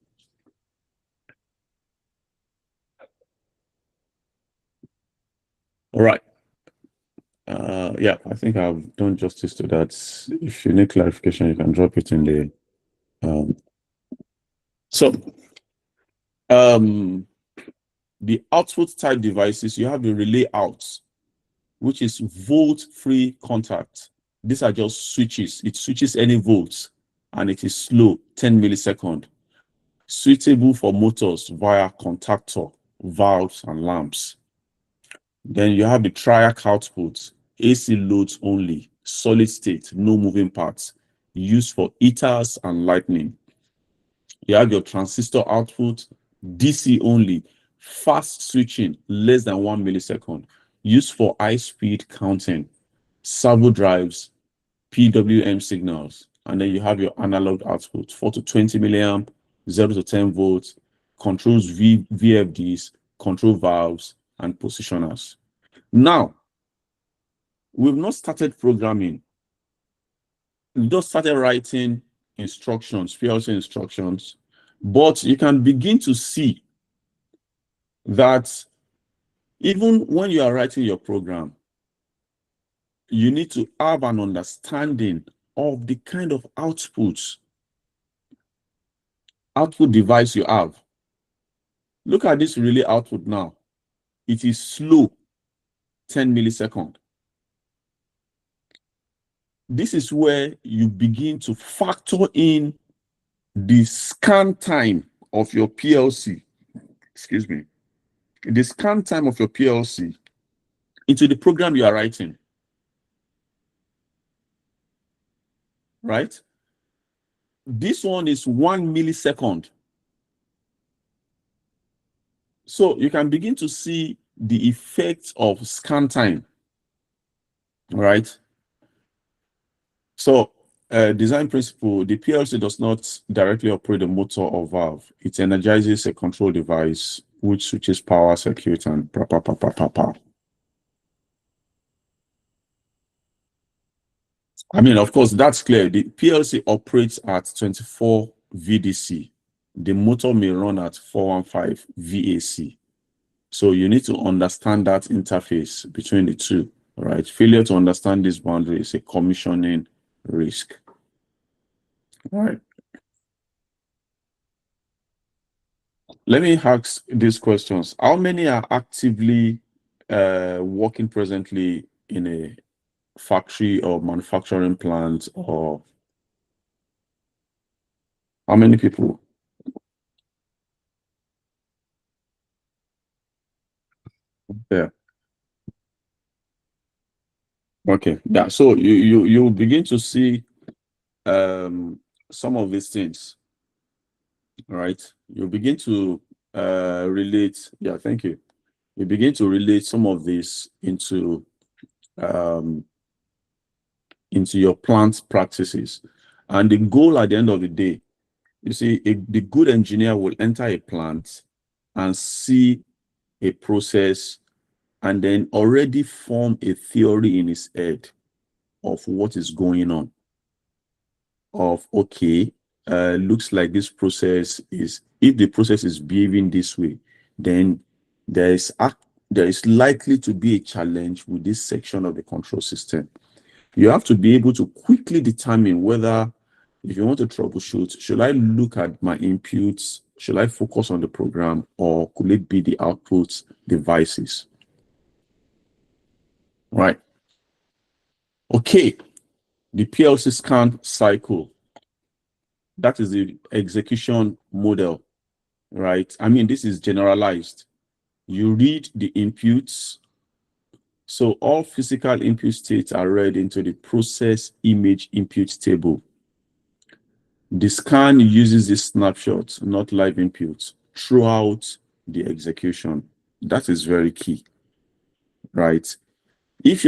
Speaker 1: All right. Yeah, I think I've done justice to that. If you need clarification, you can drop it in the the output type devices, you have the relay outs, which is volt-free contact. These are just switches. It switches any volts, and it is slow, 10 milliseconds. Suitable for motors via contactor, valves, and lamps. Then you have the triac output, AC loads only, solid state, no moving parts, used for heaters and lighting. You have your transistor output, DC only, fast switching, less than 1 millisecond, used for high speed counting, servo drives, PWM signals. And then you have your analog output, 4 to 20 milliamp, 0 to 10 volts, controls VFDs, control valves, and positioners. Now, we've not started programming. We've just started writing instructions, PLC instructions, but you can begin to see that even when you are writing your program, you need to have an understanding of the kind of output device you have. Look at this relay output now. It is slow, 10 milliseconds. This is where you begin to factor in the scan time of your PLC. Excuse me. The scan time of your PLC into the program you are writing. Right? This one is 1 millisecond. So you can begin to see the effects of scan time. All right. So design principle, the PLC does not directly operate a motor or valve. It energizes a control device which switches power circuit and I mean, of course, that's clear. The PLC operates at 24 VDC. The motor may run at 415 VAC. So you need to understand that interface between the two, right? Failure to understand this boundary is a commissioning risk. All right. Let me ask these questions. How many are actively working presently in a factory or manufacturing plant, or how many people? Yeah. Okay. Yeah. So you begin to see some of these things. All right. You begin to relate. Yeah. Thank you. You begin to relate some of this into your plant practices, and the goal at the end of the day, you see, the good engineer will enter a plant and see a process and then already form a theory in his head of what is going on. Of, okay, looks like this process is, if the process is behaving this way, then there is likely to be a challenge with this section of the control system. You have to be able to quickly determine whether, if you want to troubleshoot, should I look at my inputs? Should I focus on the program, or could it be the output devices? Right. Okay. The PLC scan cycle. That is the execution model, right? I mean, this is generalized. You read the inputs. So all physical input states are read into the process image input table. The scan uses this snapshot, not live inputs, throughout the execution. That is very key, right? If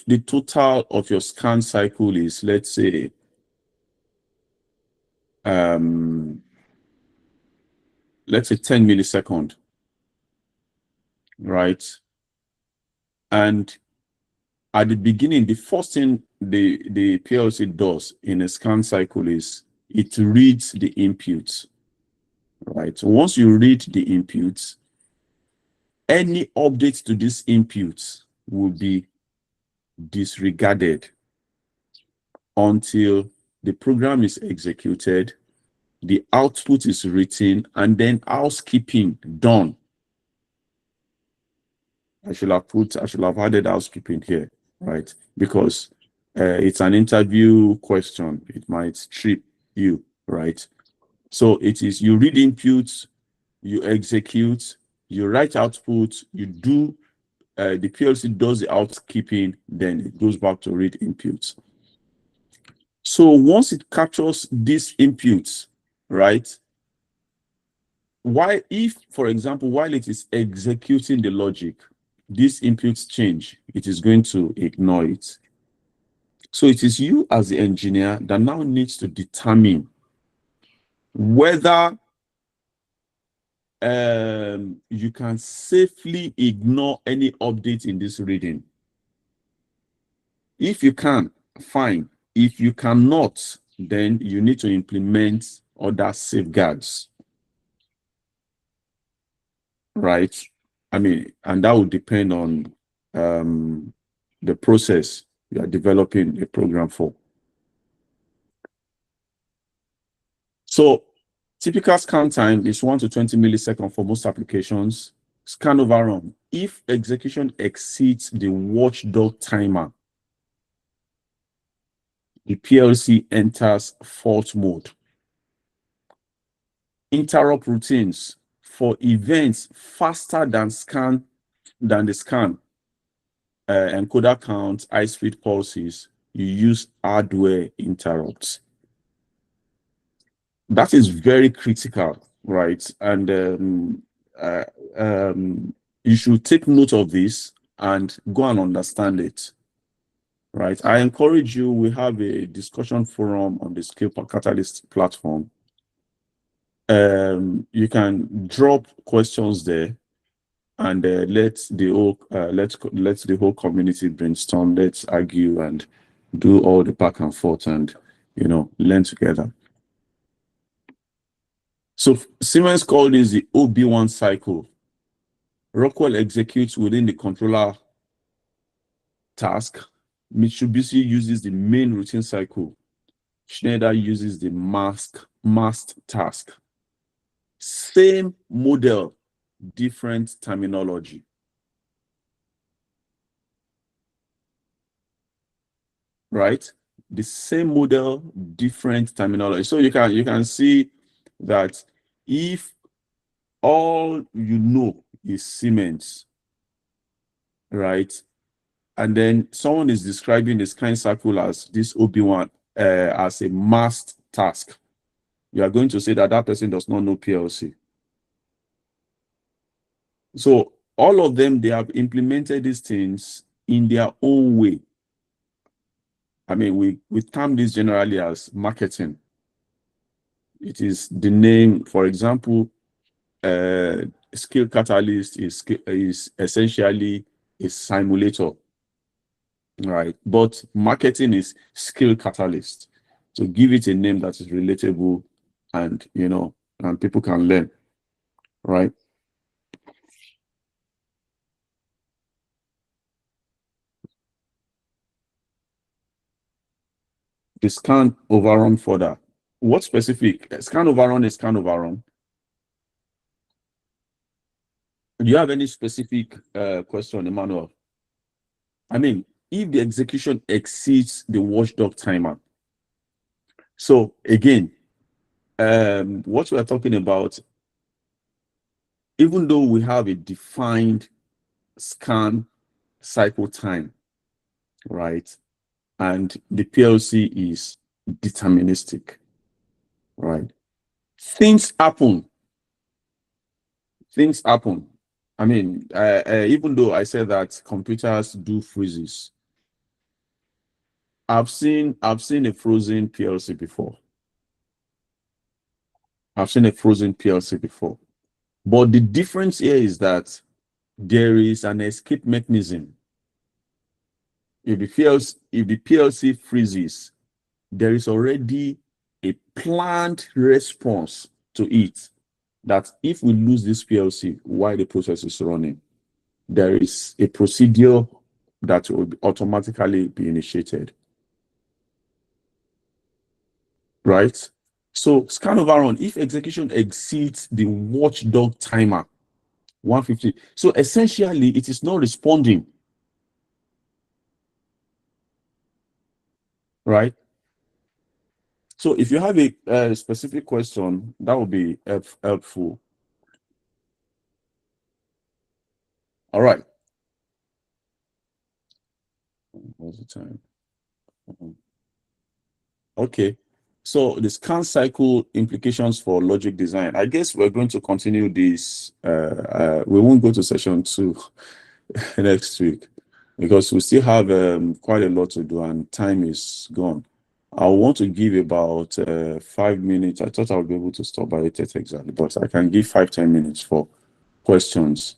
Speaker 1: the total of your scan cycle is, let's say, let's say 10 milliseconds, right? And at the beginning, the first thing the PLC does in a scan cycle is it reads the inputs, right? So once you read the inputs, any updates to these inputs will be disregarded until the program is executed, the output is written, and then housekeeping done. I should have added housekeeping here, right? Because it's an interview question. It might trip you, right? So it is, you read inputs, you execute, you write output, you do, the PLC does the housekeeping, then it goes back to read inputs. So once it captures these inputs, right? Why, if, for example, while it is executing the logic, these inputs change, it is going to ignore it. So it is you as the engineer that now needs to determine whether you can safely ignore any update in this reading. If you can, fine. If you cannot, then you need to implement other safeguards, right? I mean, and that would depend on the process you are developing a program for. So typical scan time is 1 to 20 milliseconds for most applications. Scan overrun. If execution exceeds the watchdog timer, the PLC enters fault mode. Interrupt routines for events faster than the scan, encoder count, high-speed pulses, you use hardware interrupts. That is very critical, right? And you should take note of this and go and understand it, right? I encourage you, we have a discussion forum on the Skill Catalyst platform. You can drop questions there, and let the whole community brainstorm. Let's argue and do all the back and forth, and learn together. So Siemens called this the OB1 cycle. Rockwell executes within the controller task. Mitsubishi uses the main routine cycle. Schneider uses the masked task. Same model, different terminology. Right? The same model, different terminology. So you can see that if all you know is Siemens, right? And then someone is describing the scan cycle as this OB1 as a masked task, you are going to say that that person does not know PLC. So all of them, they have implemented these things in their own way. I mean, we term this generally as marketing. It is the name, for example, Skill Catalyst is essentially a simulator, right? But marketing is Skill Catalyst. So give it a name that is relatable, and and people can learn, right? The scan overrun further. What specific? Scan overrun is scan overrun. Do you have any specific question, Emmanuel? I mean, if the execution exceeds the watchdog timer. So again, what we are talking about, even though we have a defined scan cycle time, right? And the PLC is deterministic, right? Things happen. Things happen. I mean, even though I said that computers do freezes, I've seen a frozen PLC before. I've seen a frozen PLC before. But the difference here is that there is an escape mechanism. If the PLC freezes, there is already a planned response to it, that if we lose this PLC while the process is running, there is a procedure that will automatically be initiated. Right? So scan over run, if execution exceeds the watchdog timer, 150. So essentially, it is not responding. Right? So if you have a specific question, that would be helpful. All right. What's the time? Okay. So the scan cycle implications for logic design. I guess we're going to continue this. We won't go to session 2 next week because we still have quite a lot to do and time is gone. I want to give about 5 minutes. I thought I would be able to stop by 8:30 exactly, but I can give 5-10 minutes for questions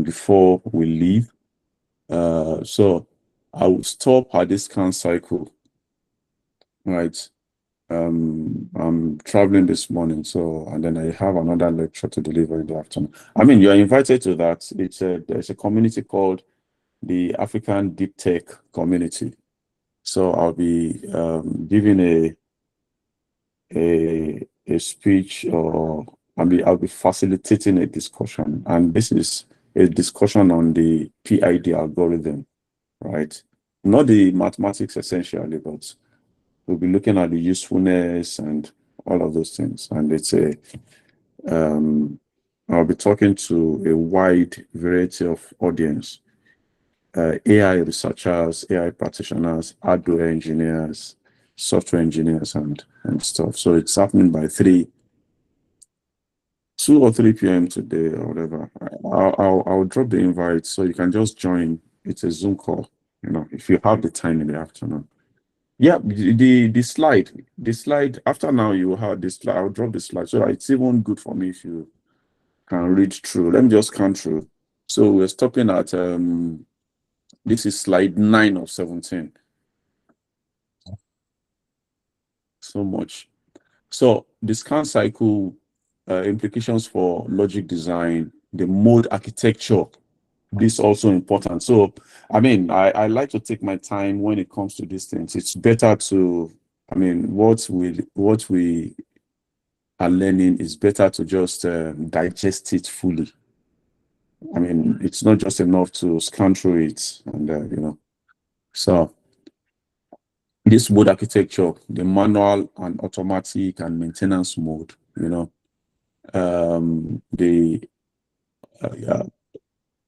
Speaker 1: before we leave. So I will stop at this scan cycle. Right. I'm traveling this morning, so and then I have another lecture to deliver in the afternoon. I mean, you are invited to that. There's a community called the African Deep Tech Community. So I'll be giving a speech, or I'll be facilitating a discussion, and this is a discussion on the PID algorithm, right? Not the mathematics essentially, but we'll be looking at the usefulness and all of those things. And it's I'll be talking to a wide variety of audience, AI researchers, AI practitioners, hardware engineers, software engineers, and stuff. So it's happening by 2 or 3 p.m. today or whatever. I'll drop the invite so you can just join. It's a Zoom call, if you have the time in the afternoon. Yeah, the slide after now you will have this slide. I'll drop the slide so that it's even good for me if you can read through. Let me just count through. So we're stopping at this is slide 9 of 17. So much. So the scan cycle implications for logic design, the mode architecture. This is also important. So I mean, I like to take my time when it comes to these things. It's better to, I mean, what we are learning is better to just digest it fully. I mean, it's not just enough to scan through it and So this mode architecture, the manual and automatic and maintenance mode, the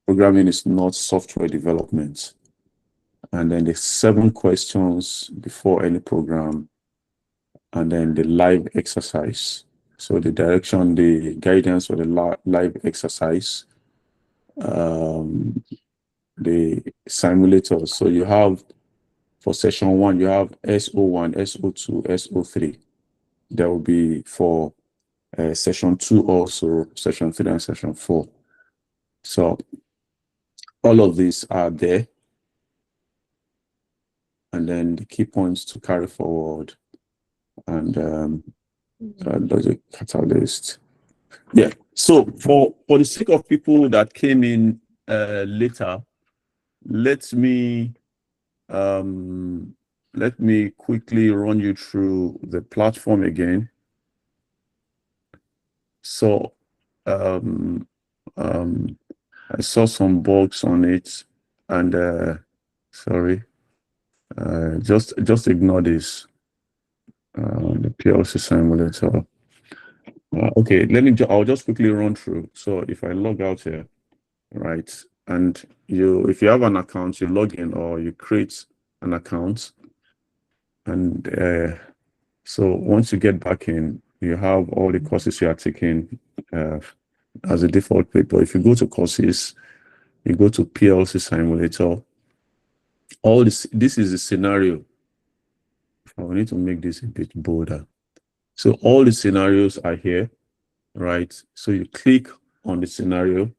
Speaker 1: programming is not software development. And then the 7 questions before any program, and then the live exercise. So the direction, the guidance for the live exercise, the simulators. So you have, for session 1, you have SO1, SO2, SO3. There will be for session 2 also, session 3 and session 4. So all of these are there. And then the key points to carry forward and logic catalyst. Yeah. So for the sake of people that came in later, let me quickly run you through the platform again. So I saw some bugs on it, and sorry, just ignore this. The PLC simulator. Okay, I'll just quickly run through. So if I log out here, right, and if you have an account, you log in or you create an account, and so once you get back in, you have all the courses you are taking as a default paper. If you go to courses, you go to PLC simulator. All this is the scenario. I need to make this a bit bolder. So all the scenarios are here, right? So you click on the scenario,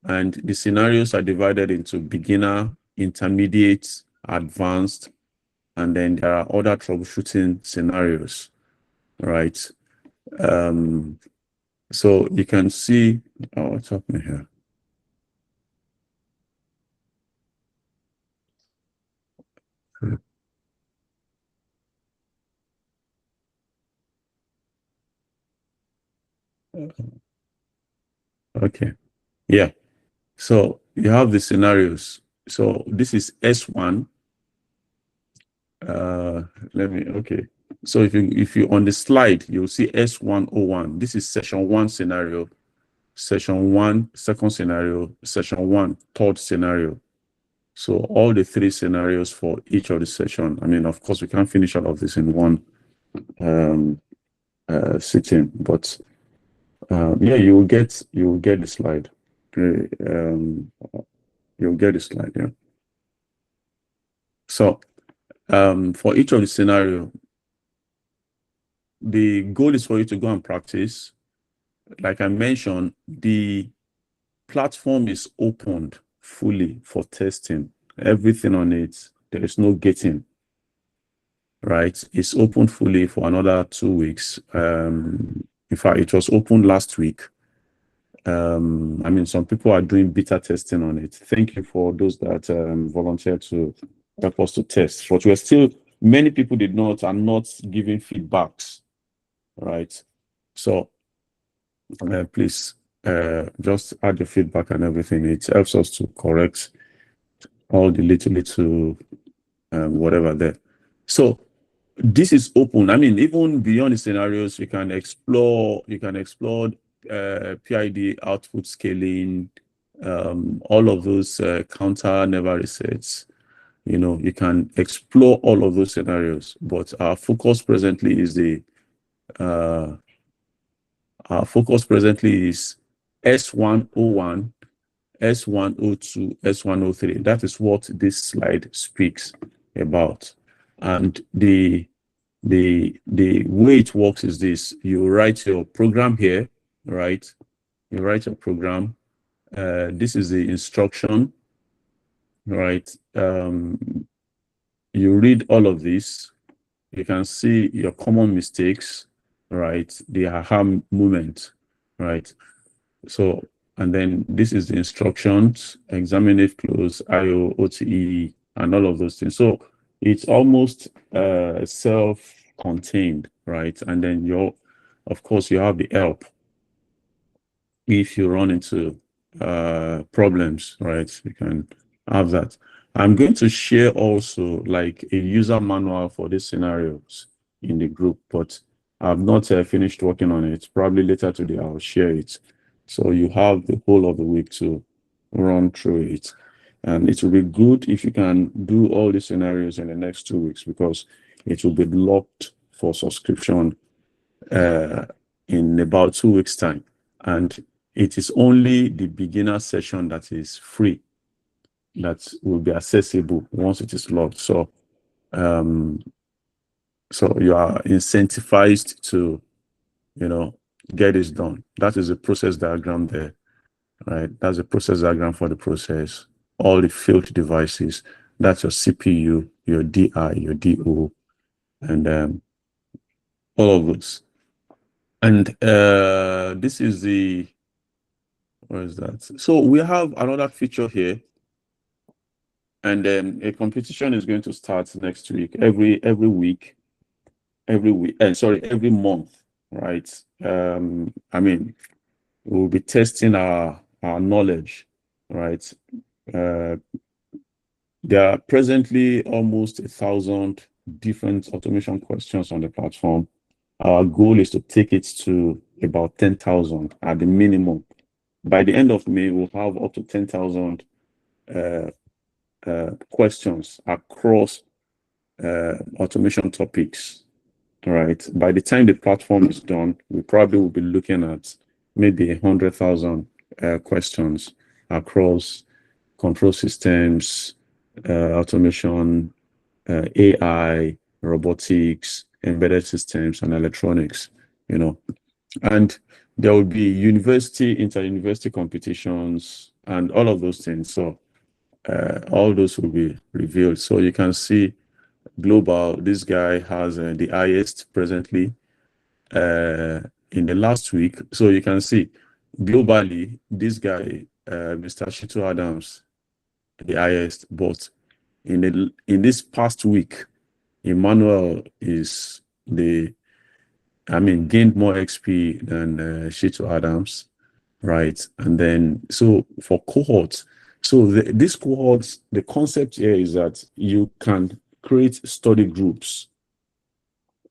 Speaker 1: and the scenarios are divided into beginner, intermediate, advanced, and then there are other troubleshooting scenarios, right? So you can see what's happening here. Okay. Yeah. So you have the scenarios. So this is S1. Okay. So if you on the slide, you'll see S101. This is session 1 scenario, session 1 second scenario, session 1 third scenario. So all the 3 scenarios for each of the session. I mean, of course, we can't finish all of this in one sitting, but yeah, you will get the slide. You'll get the slide. Yeah. So for each of the scenario, the goal is for you to go and practice. Like I mentioned, the platform is opened fully for testing. Everything on it, there is no gating. Right? It's open fully for another 2 weeks. In fact, it was open last week. I mean, some people are doing beta testing on it. Thank you for those that volunteered to help us to test. But we're still, many people are not giving feedbacks, right? So please just add your feedback and everything. It helps us to correct all the little whatever there. So this is open. I mean, even beyond the scenarios, you can explore PID output scaling, all of those counter never resets. You know, you can explore all of those scenarios, but our focus presently is S101, S102, S103. That is what this slide speaks about. And the way it works is this: you write your program here, right? You write your program. This is the instruction, right? You read all of this. You can see your common mistakes, right? The aha moment, right? So, and then this is the instructions: examine if close, IO, OTE, and all of those things. So it's almost self-contained, right? And then of course, you have the help if you run into problems, right? You can have that. I'm going to share also like a user manual for these scenarios in the group, but I've not finished working on it. Probably later today I'll share it. So you have the whole of the week to run through it. And it will be good if you can do all the scenarios in the next 2 weeks, because it will be locked for subscription in about 2 weeks' time. And it is only the beginner session that is free, that will be accessible once it is locked. So so you are incentivized to, get this done. That is a process diagram there, right? That's a process diagram for the process. All the field devices, that's your CPU, your DI, your DO, and all of those. And this is where is that? So we have another feature here, and then a competition is going to start next week. Every month, right? I mean, we'll be testing our knowledge, right? There are presently almost 1,000 different automation questions on the platform. Our goal is to take it to about 10,000 at the minimum. By the end of May, we'll have up to 10,000 questions across automation topics, right? By the time the platform is done, we probably will be looking at maybe 100,000 questions across control systems, automation, AI, robotics, embedded systems, and electronics, and there will be inter-university competitions and all of those things. So all those will be revealed. So you can see global, this guy has the highest presently in the last week. So you can see globally, this guy, Mr. Shitu Adams, the highest, but in this past week, Emmanuel is the gained more XP than Shitu Adams, right? And then, so for cohorts, so this cohorts, the concept here is that you can create study groups.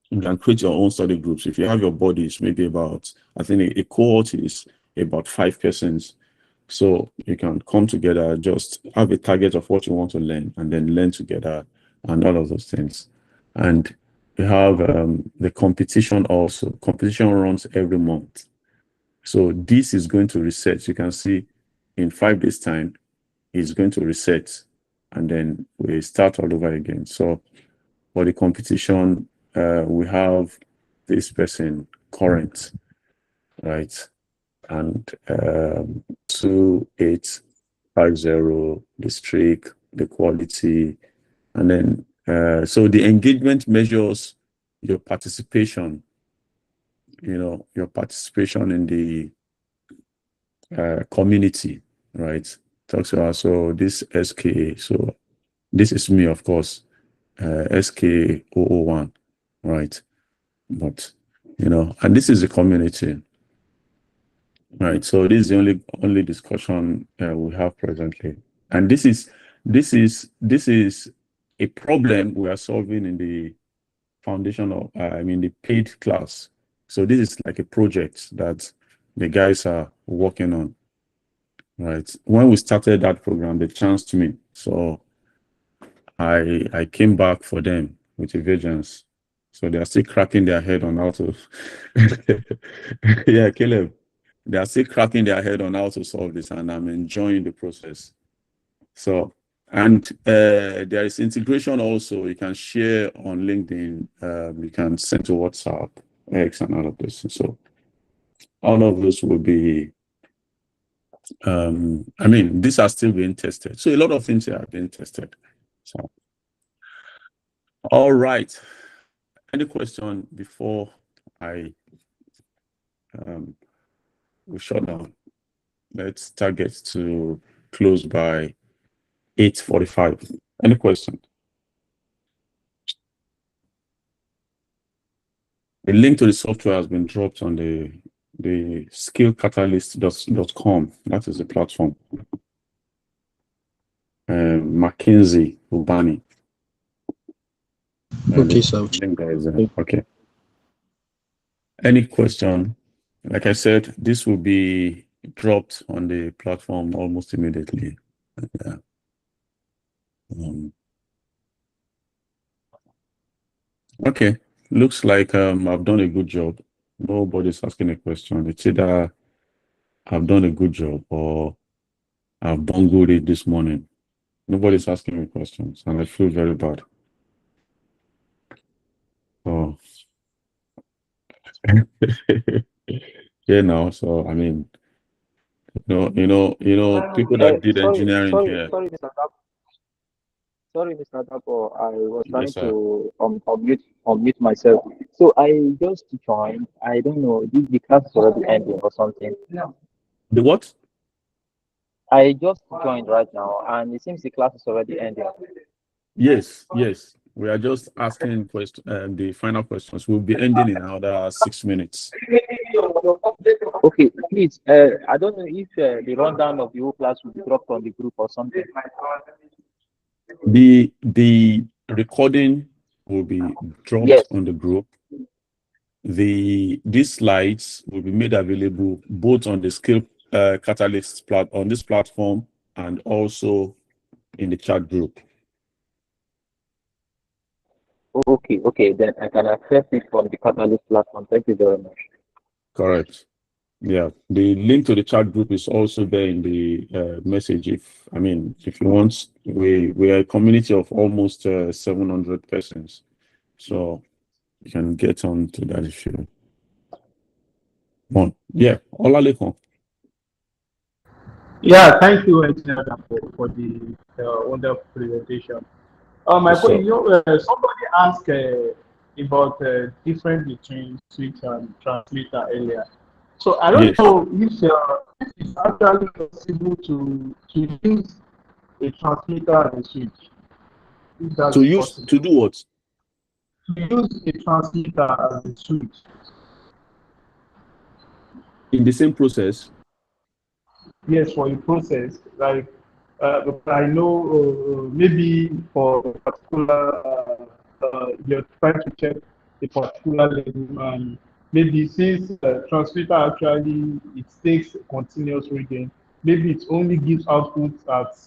Speaker 1: You can create your own study groups. If you have your bodies, maybe about, I think a cohort is about 5 persons. So you can come together, just have a target of what you want to learn, and then learn together and all of those things. And you have the competition also. Competition runs every month. So this is going to reset. You can see in 5 days' time, it's going to reset, and then we start all over again. So for the competition, we have this person current, right? And 2850, the streak, the quality, and then so the engagement measures your participation, your participation in the community, right? Talks about, so this SK, so this is me, of course, SK001, right? But and this is the community, right? So this is the only discussion we have presently, and this is a problem we are solving in the foundation of the paid class. So this is like a project that the guys are working on, right? When we started that program, they chanced me, so I came back for them with a vengeance. So they are still cracking their head on how to yeah, Caleb, they are still cracking their head on how to solve this, and I'm enjoying the process. So, and there is integration also. You can share on LinkedIn, you can send to WhatsApp, X, and all of this. So all of this will be these are still being tested. So a lot of things are being tested. So all right. Any question before I we shut down? Let's target to close by 8:45. Any question? The link to the software has been dropped on the skillcatalyst.com. That is the platform. Mackenzie Ubani.
Speaker 2: Okay, sir.
Speaker 1: Link there is there. Okay. Any question? Like I said, this will be dropped on the platform almost immediately. Yeah. Okay. Looks like I've done a good job. Nobody's asking a question. It's either I've done a good job or I've bungled it this morning. Nobody's asking me questions, and I feel very bad. Oh. Yeah, now, so people that did engineering here.
Speaker 3: Sorry, Mr. Dapo. Sorry, Mr. Dapo. I was trying
Speaker 1: Yes, sir.
Speaker 3: to unmute myself. So I just joined. I don't know. The class is already ending or something.
Speaker 1: The what?
Speaker 3: I just joined right now, and it seems the class is already ending.
Speaker 1: Yes. We are just asking the final questions. We'll be ending in another 6 minutes.
Speaker 3: Okay, please. I don't know if the rundown of the whole class will be dropped on the group or something.
Speaker 1: The recording will be dropped on the group. These slides will be made available both on the Skill Catalyst on this platform and also in the chat group.
Speaker 3: Okay. Then I can access it from the Catalyst platform. Thank you very much.
Speaker 1: Correct. Yeah, the link to the chat group is also there in the message. If you want, we are a community of almost 700 persons, so you can get on to that if you want. Yeah, Olalekan.
Speaker 8: Yeah, thank you, Engineer, for the wonderful presentation. Somebody asked about difference between switch and transmitter earlier. So I don't know if it's actually possible to use a transmitter and a switch. If that's possible.
Speaker 1: To do what?
Speaker 8: To use a transmitter as a switch.
Speaker 1: In the same process?
Speaker 8: Yes, for a process. Like I know maybe for a particular you're trying to check a particular level, and maybe since transmitter actually it takes continuous reading, maybe it only gives output at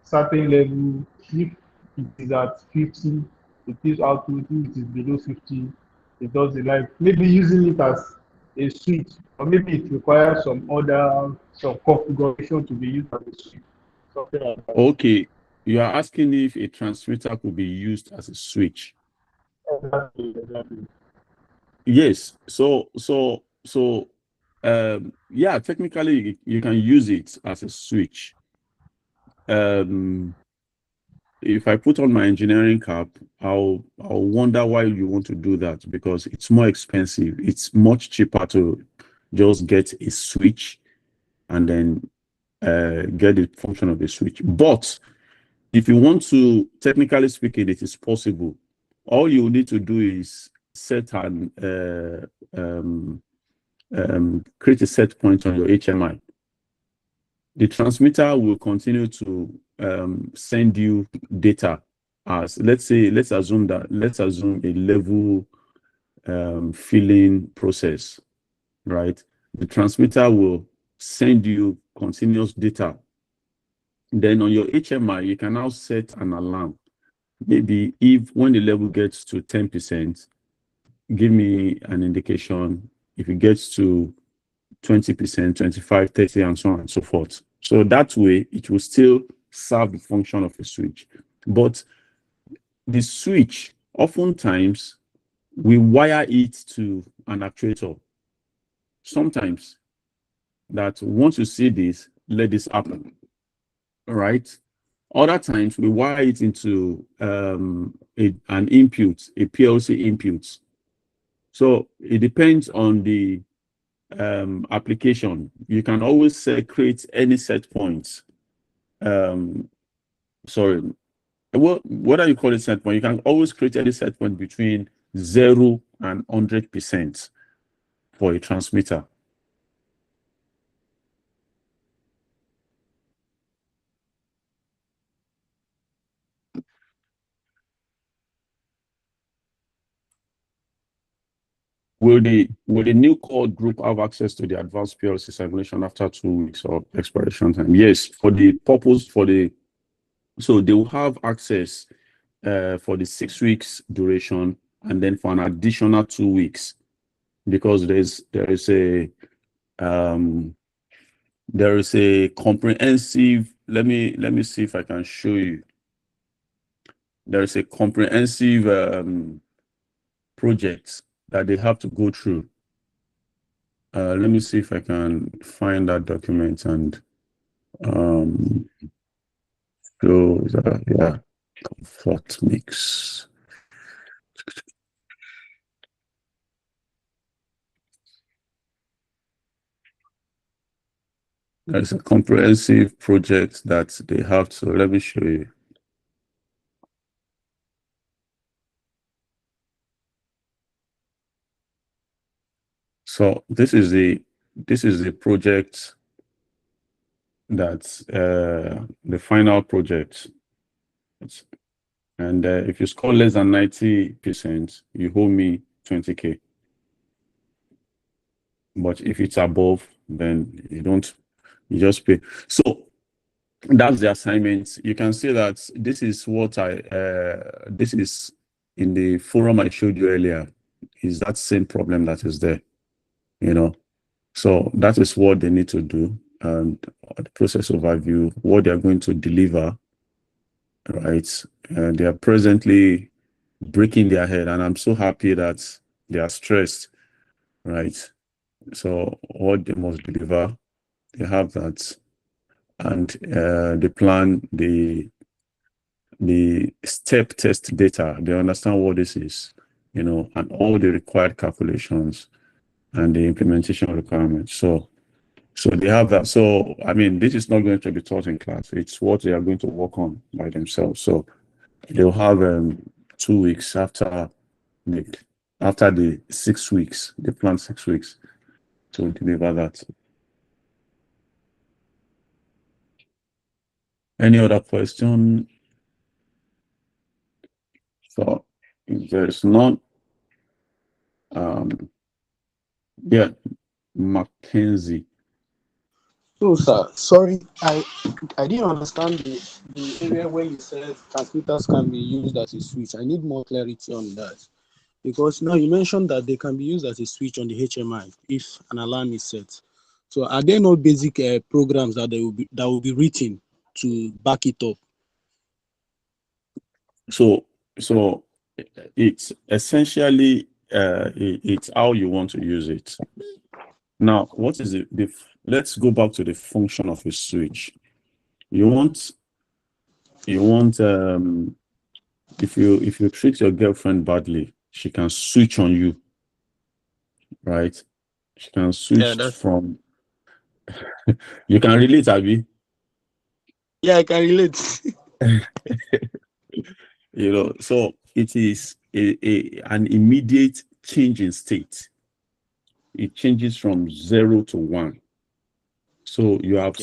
Speaker 8: certain level. If it is at 50, it gives output. If it is below 50, it does the like. Maybe using it as a switch, or maybe it requires some configuration to be used as a switch. Something like that.
Speaker 1: Okay, you are asking if a transmitter could be used as a switch.
Speaker 8: Exactly.
Speaker 1: Yes. Yeah, technically you can use it as a switch. If I put on my engineering cap, I'll wonder why you want to do that, because it's more expensive. It's much cheaper to just get a switch and then get the function of the switch. But if you want to, technically speaking, it is possible. All you need to do is set an create a set point on your HMI. The transmitter will continue to send you data as, let's assume a level filling process, right? The transmitter will send you continuous data. Then on your HMI, you can now set an alarm. Maybe if when the level gets to 10%, give me an indication. If it gets to 20%, 25, 30, and so on and so forth. So that way, it will still serve the function of a switch. But the switch, oftentimes, we wire it to an actuator. Sometimes, that once you see this, let this happen. All right? Other times, we wire it into an input, a PLC input. So it depends on the application. You can always create any set points. Sorry, what do you call it, set point? You can always create any set point between 0 and 100% for a transmitter. Will the new core group have access to the advanced PLC simulation after 2 weeks of expiration time? Yes, for the purpose so they will have access for the 6 weeks duration, and then for an additional 2 weeks, because there is a comprehensive. Let me see if I can show you. There is a comprehensive project that they have to go through. Let me see if I can find that document and show that. Yeah, comfort mix. There's a comprehensive project that they have to. Let me show you. So this is the project that's the final project. And if you score less than 90%, you owe me 20K. But if it's above, then you just pay. So that's the assignment. You can see that this is what this is in the forum I showed you earlier, is that same problem that is there, So that is what they need to do, and the process overview, what they are going to deliver, right? They are presently breaking their head, and I'm so happy that they are stressed, right? So what they must deliver, they have that, and they plan the step test data. They understand what this is, and all the required calculations and the implementation requirements. So they have that. So, I mean, this is not going to be taught in class. It's what they are going to work on by themselves. So they'll have 2 weeks after the 6 weeks. They plan 6 weeks. to deliver that. Any other question? So if there's none, yeah, Mackenzie.
Speaker 2: So, sir, sorry, I didn't understand the area where you said transmitters can be used as a switch. I need more clarity on that. Because now you mentioned that they can be used as a switch on the HMI if an alarm is set. So are there no basic programs that will be written to back it up?
Speaker 1: So it's essentially it's how you want to use it. Now, what is it? Let's go back to the function of a switch. You want if you treat your girlfriend badly, she can switch on you, right? She can switch from. You can relate, Abby.
Speaker 2: Yeah, I can relate.
Speaker 1: So it is an immediate change in state. It changes from 0 to 1. So you have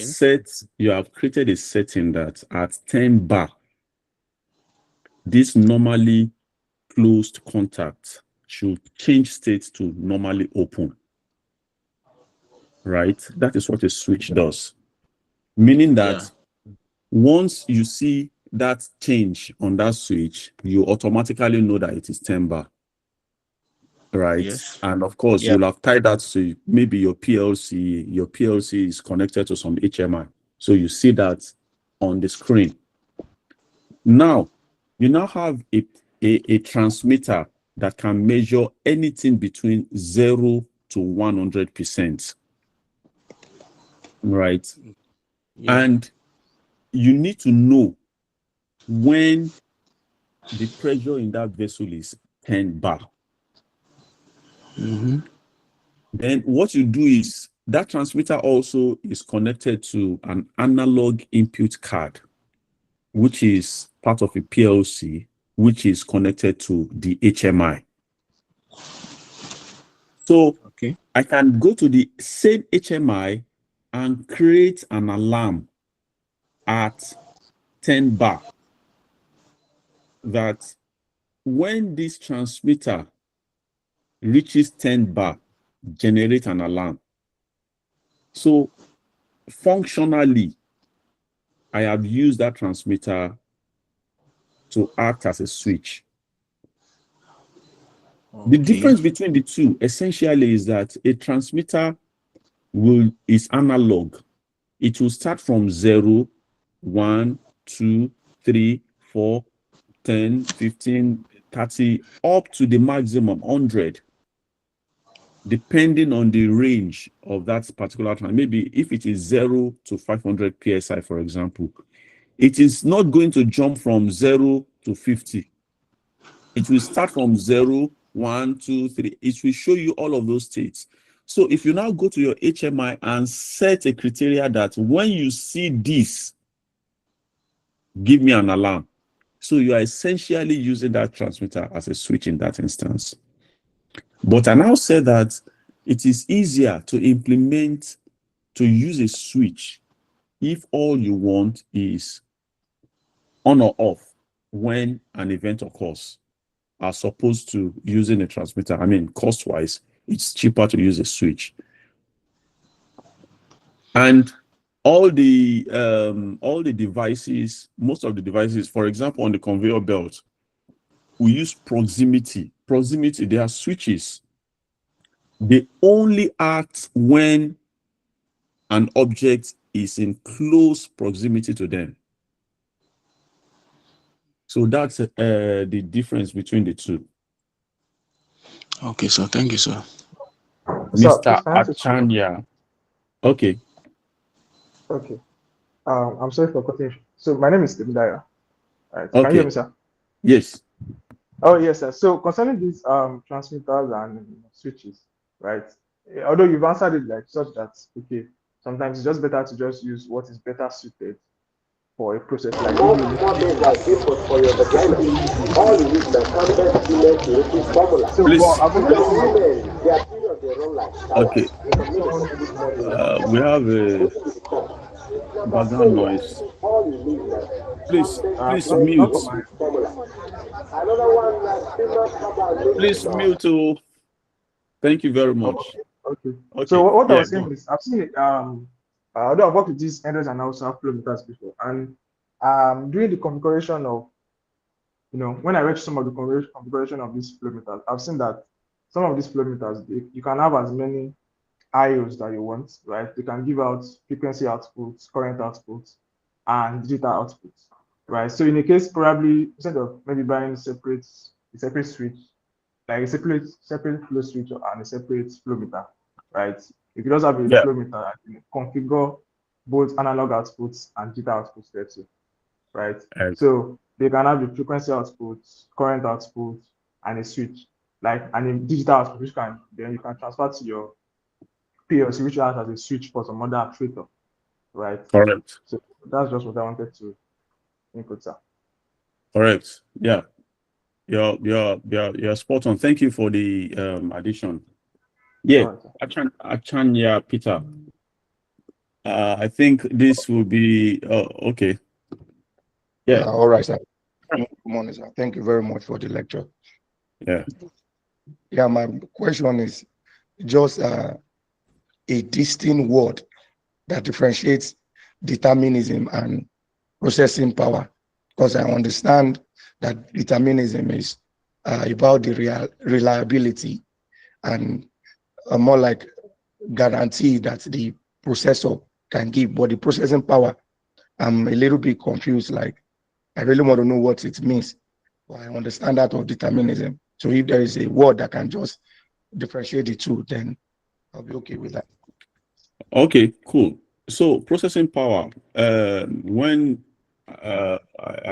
Speaker 1: created a setting that at 10 bar, this normally closed contact should change state to normally open. Right? That is what a switch does. Meaning that once you see that change on that switch, you automatically know that it is 10 bar. Right?
Speaker 2: Yes.
Speaker 1: And of course, you'll have tied that to maybe your PLC. Your PLC is connected to some HMI. So you see that on the screen. Now, you now have a transmitter that can measure anything between 0 to 100%. Right?
Speaker 2: Yeah.
Speaker 1: And you need to know when the pressure in that vessel is 10 bar.
Speaker 2: Mm-hmm.
Speaker 1: Then what you do is that transmitter also is connected to an analog input card, which is part of a PLC, which is connected to the HMI. So I can go to the same HMI and create an alarm at 10 bar that when this transmitter reaches 10 bar, generate an alarm. So functionally, I have used that transmitter to act as a switch. The difference between the two essentially is that a transmitter is analog. It will start from 0, 1, 2, 3, 4, 10, 15, 30, up to the maximum 100, depending on the range of that particular transmitter. Maybe if it is 0 to 500 psi, for example, it is not going to jump from 0 to 50. It will start from 0, 1, 2, 3. It will show you all of those states. So if you now go to your HMI and set a criteria that when you see this, give me an alarm. So you are essentially using that transmitter as a switch in that instance. But I now say that it is easier to implement, to use a switch if all you want is on or off when an event occurs, as opposed to using a transmitter. I mean, cost-wise, it's cheaper to use a switch. And all the devices, most of the devices, for example, on the conveyor belt, we use proximity. Proximity, they are switches. They only act when an object is in close proximity to them. So that's the difference between the two.
Speaker 2: Okay, sir. Thank you, sir.
Speaker 1: Mr. Achanya. Okay.
Speaker 9: Okay. I'm sorry for cutting. So my name is Timdaya. Right.
Speaker 1: Okay.
Speaker 9: Can you hear me, sir?
Speaker 1: Yes.
Speaker 9: Oh, yes, sir. So concerning these transmitters and switches, right? Although you've answered it like such that sometimes it's just better to just use what is better suited for a process like
Speaker 6: Most models are input for your vagina. All you need is the standard female creative formula.
Speaker 9: so.
Speaker 1: Please.
Speaker 9: Well, I've
Speaker 6: For
Speaker 9: noticed
Speaker 6: women, their period
Speaker 1: Okay. We have a background noise. Please
Speaker 9: not for
Speaker 1: mute.
Speaker 9: my.
Speaker 1: Please mute. Oh, thank you very much.
Speaker 9: Okay. So
Speaker 1: Okay.
Speaker 9: what I
Speaker 1: Yeah.
Speaker 9: was saying is, I've seen it. Although I've worked with these enders and also flow meters before, and doing the configuration of, when I reach some of the configuration of these flow meters, I've seen that some of these flow meters, you can have as many IOs that you want, right? You can give out frequency outputs, current outputs, and digital outputs, right? So in a case, probably instead of maybe buying a separate switch, like a separate flow switch and a separate flow meter, right? You can also have a
Speaker 1: Yeah.
Speaker 9: flow meter that can configure both analog outputs and digital outputs there too, right? So they can have the frequency outputs, current outputs, and a switch, and a digital output, which then you can transfer to your PLC, which acts as a switch for some other actuator, right?
Speaker 1: Correct.
Speaker 9: So that's just what I wanted to input, sir.
Speaker 1: Correct. Yeah. You're spot on. Thank you for the addition. Yeah. Achanya Peter. I think this will be okay. Yeah.
Speaker 10: All right, sir. Good morning, sir. Thank you very much for the lecture.
Speaker 1: Yeah.
Speaker 10: Yeah, my question is just a distinct word that differentiates determinism and processing power, because I understand that determinism is about the reliability and more like guarantee that the processor can give, but the processing power, I'm a little bit confused. Like, I really want to know what it means. But I understand that of determinism. So if there is a word that can just differentiate the two, then I'll be okay with that.
Speaker 1: Okay, cool. So processing power, when I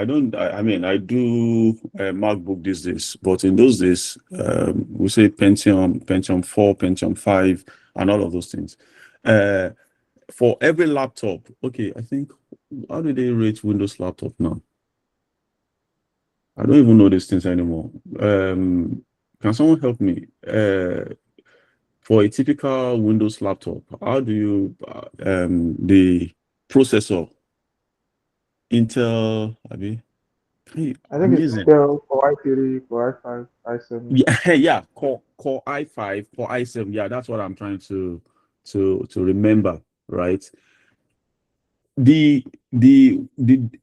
Speaker 1: mean, I do MacBook these days, but in those days, we say Pentium 4, Pentium 5, and all of those things. For every laptop, okay, I think, how do they rate Windows laptop now? I don't even know these things anymore. Can someone help me? For a typical Windows laptop, how do you the processor Intel?
Speaker 9: I think it's
Speaker 1: amazing.
Speaker 9: Intel Core i3, Core i5, i7.
Speaker 1: Yeah, yeah, Core i5, Core i7. Yeah, that's what I'm trying to remember, right? The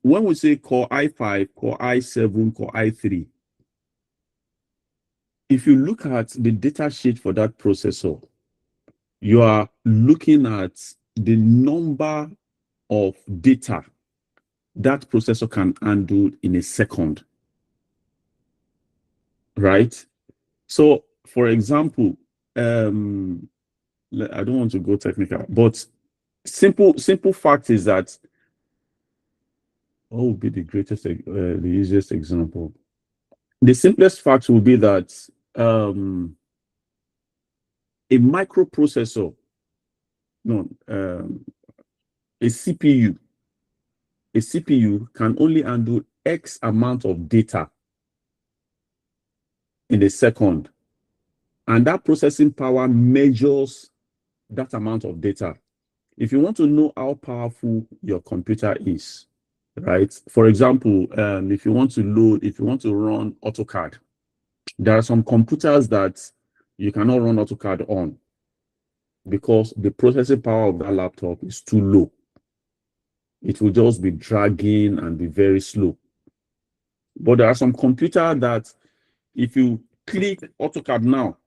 Speaker 1: when we say Core i5, Core i7, Core i3, if you look at the data sheet for that processor, you are looking at the number of data that processor can handle in a second, right? So, for example, I don't want to go technical, but simple fact is that, what would be the greatest, the easiest example? The simplest fact will be that a microprocessor, no, a CPU can only handle X amount of data in a second. And that processing power measures that amount of data. If you want to know how powerful your computer is, right? For example, if you want to run AutoCAD, there are some computers that you cannot run AutoCAD on because the processing power of that laptop is too low. It will just be dragging and be very slow. But there are some computers that if you click AutoCAD now,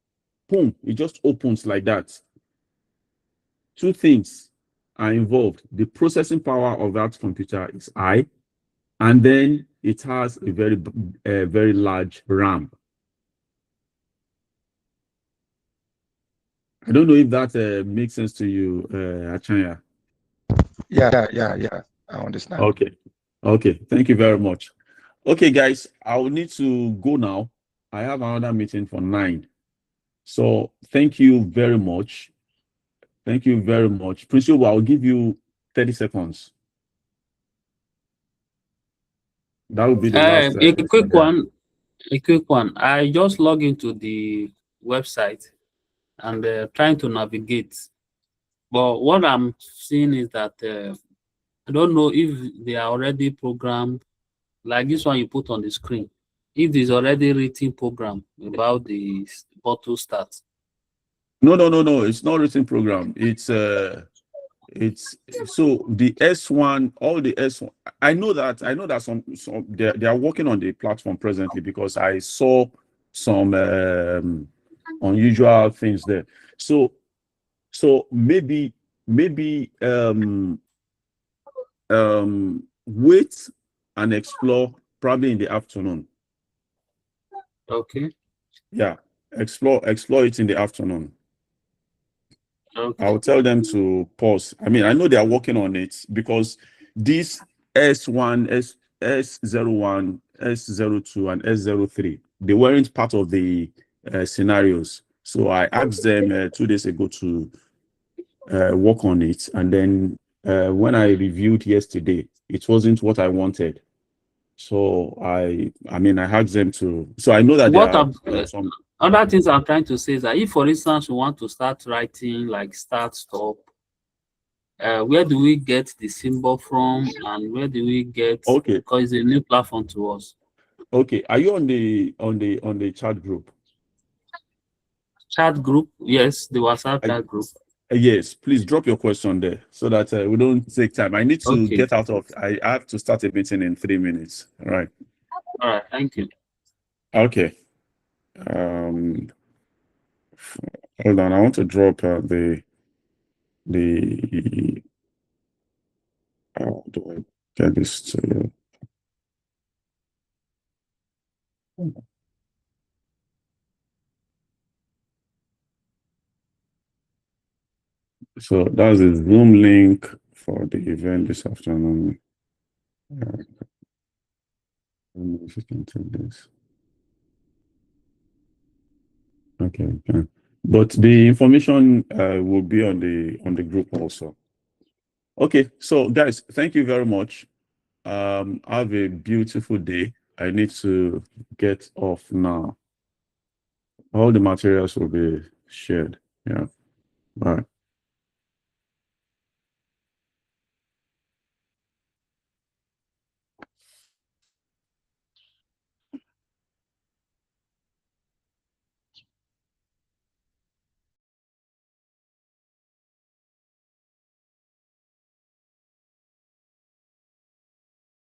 Speaker 1: boom, it just opens like that. Two things are involved. The processing power of that computer is high, and then it has a very large RAM. I don't know if that makes sense to you, Achanya.
Speaker 10: Yeah. I understand.
Speaker 1: Okay. Thank you very much. Okay, guys, I will need to go now. I have another meeting for 9. So thank you very much. Thank you very much. Principal, I'll give you 30 seconds. That will be the last.
Speaker 7: A quick one. I just log into the website and trying to navigate. But what I'm seeing is that I don't know if they are already programmed, like this one you put on the screen. If there's already written program about the bottle start.
Speaker 1: No. It's not written program. It's so the S1, all the S1. I know that some they are working on the platform presently because I saw some unusual things there. So maybe wait and explore probably in the afternoon.
Speaker 7: Okay.
Speaker 1: Yeah, explore it in the afternoon.
Speaker 7: Okay.
Speaker 1: I'll tell them to pause. I mean, I know they are working on it because this S1, S01, S02, and S03, they weren't part of the scenarios. So I asked them 2 days ago to work on it. And then when I reviewed yesterday, it wasn't what I wanted. So I asked them to. So I know that there are some
Speaker 7: other things I'm trying to say is that if, for instance, we want to start writing like start, stop, where do we get the symbol from, and where do we get?
Speaker 1: Okay.
Speaker 7: Because it's a new platform to us.
Speaker 1: Okay. Are you on the chat group?
Speaker 7: Chat group? Yes, the WhatsApp chat group.
Speaker 1: Yes, please drop your question there so that we don't take time. I need to get out of. I have to start a meeting in 3 minutes. All right.
Speaker 7: All right. Thank you.
Speaker 1: Okay. Hold on. I want to drop the. How do I get this to you? So that's the Zoom link for the event this afternoon. I don't know if you can take this. Okay. But the information will be on the group also. Okay. So guys, thank you very much. Have a beautiful day. I need to get off now. All the materials will be shared. Yeah. Bye.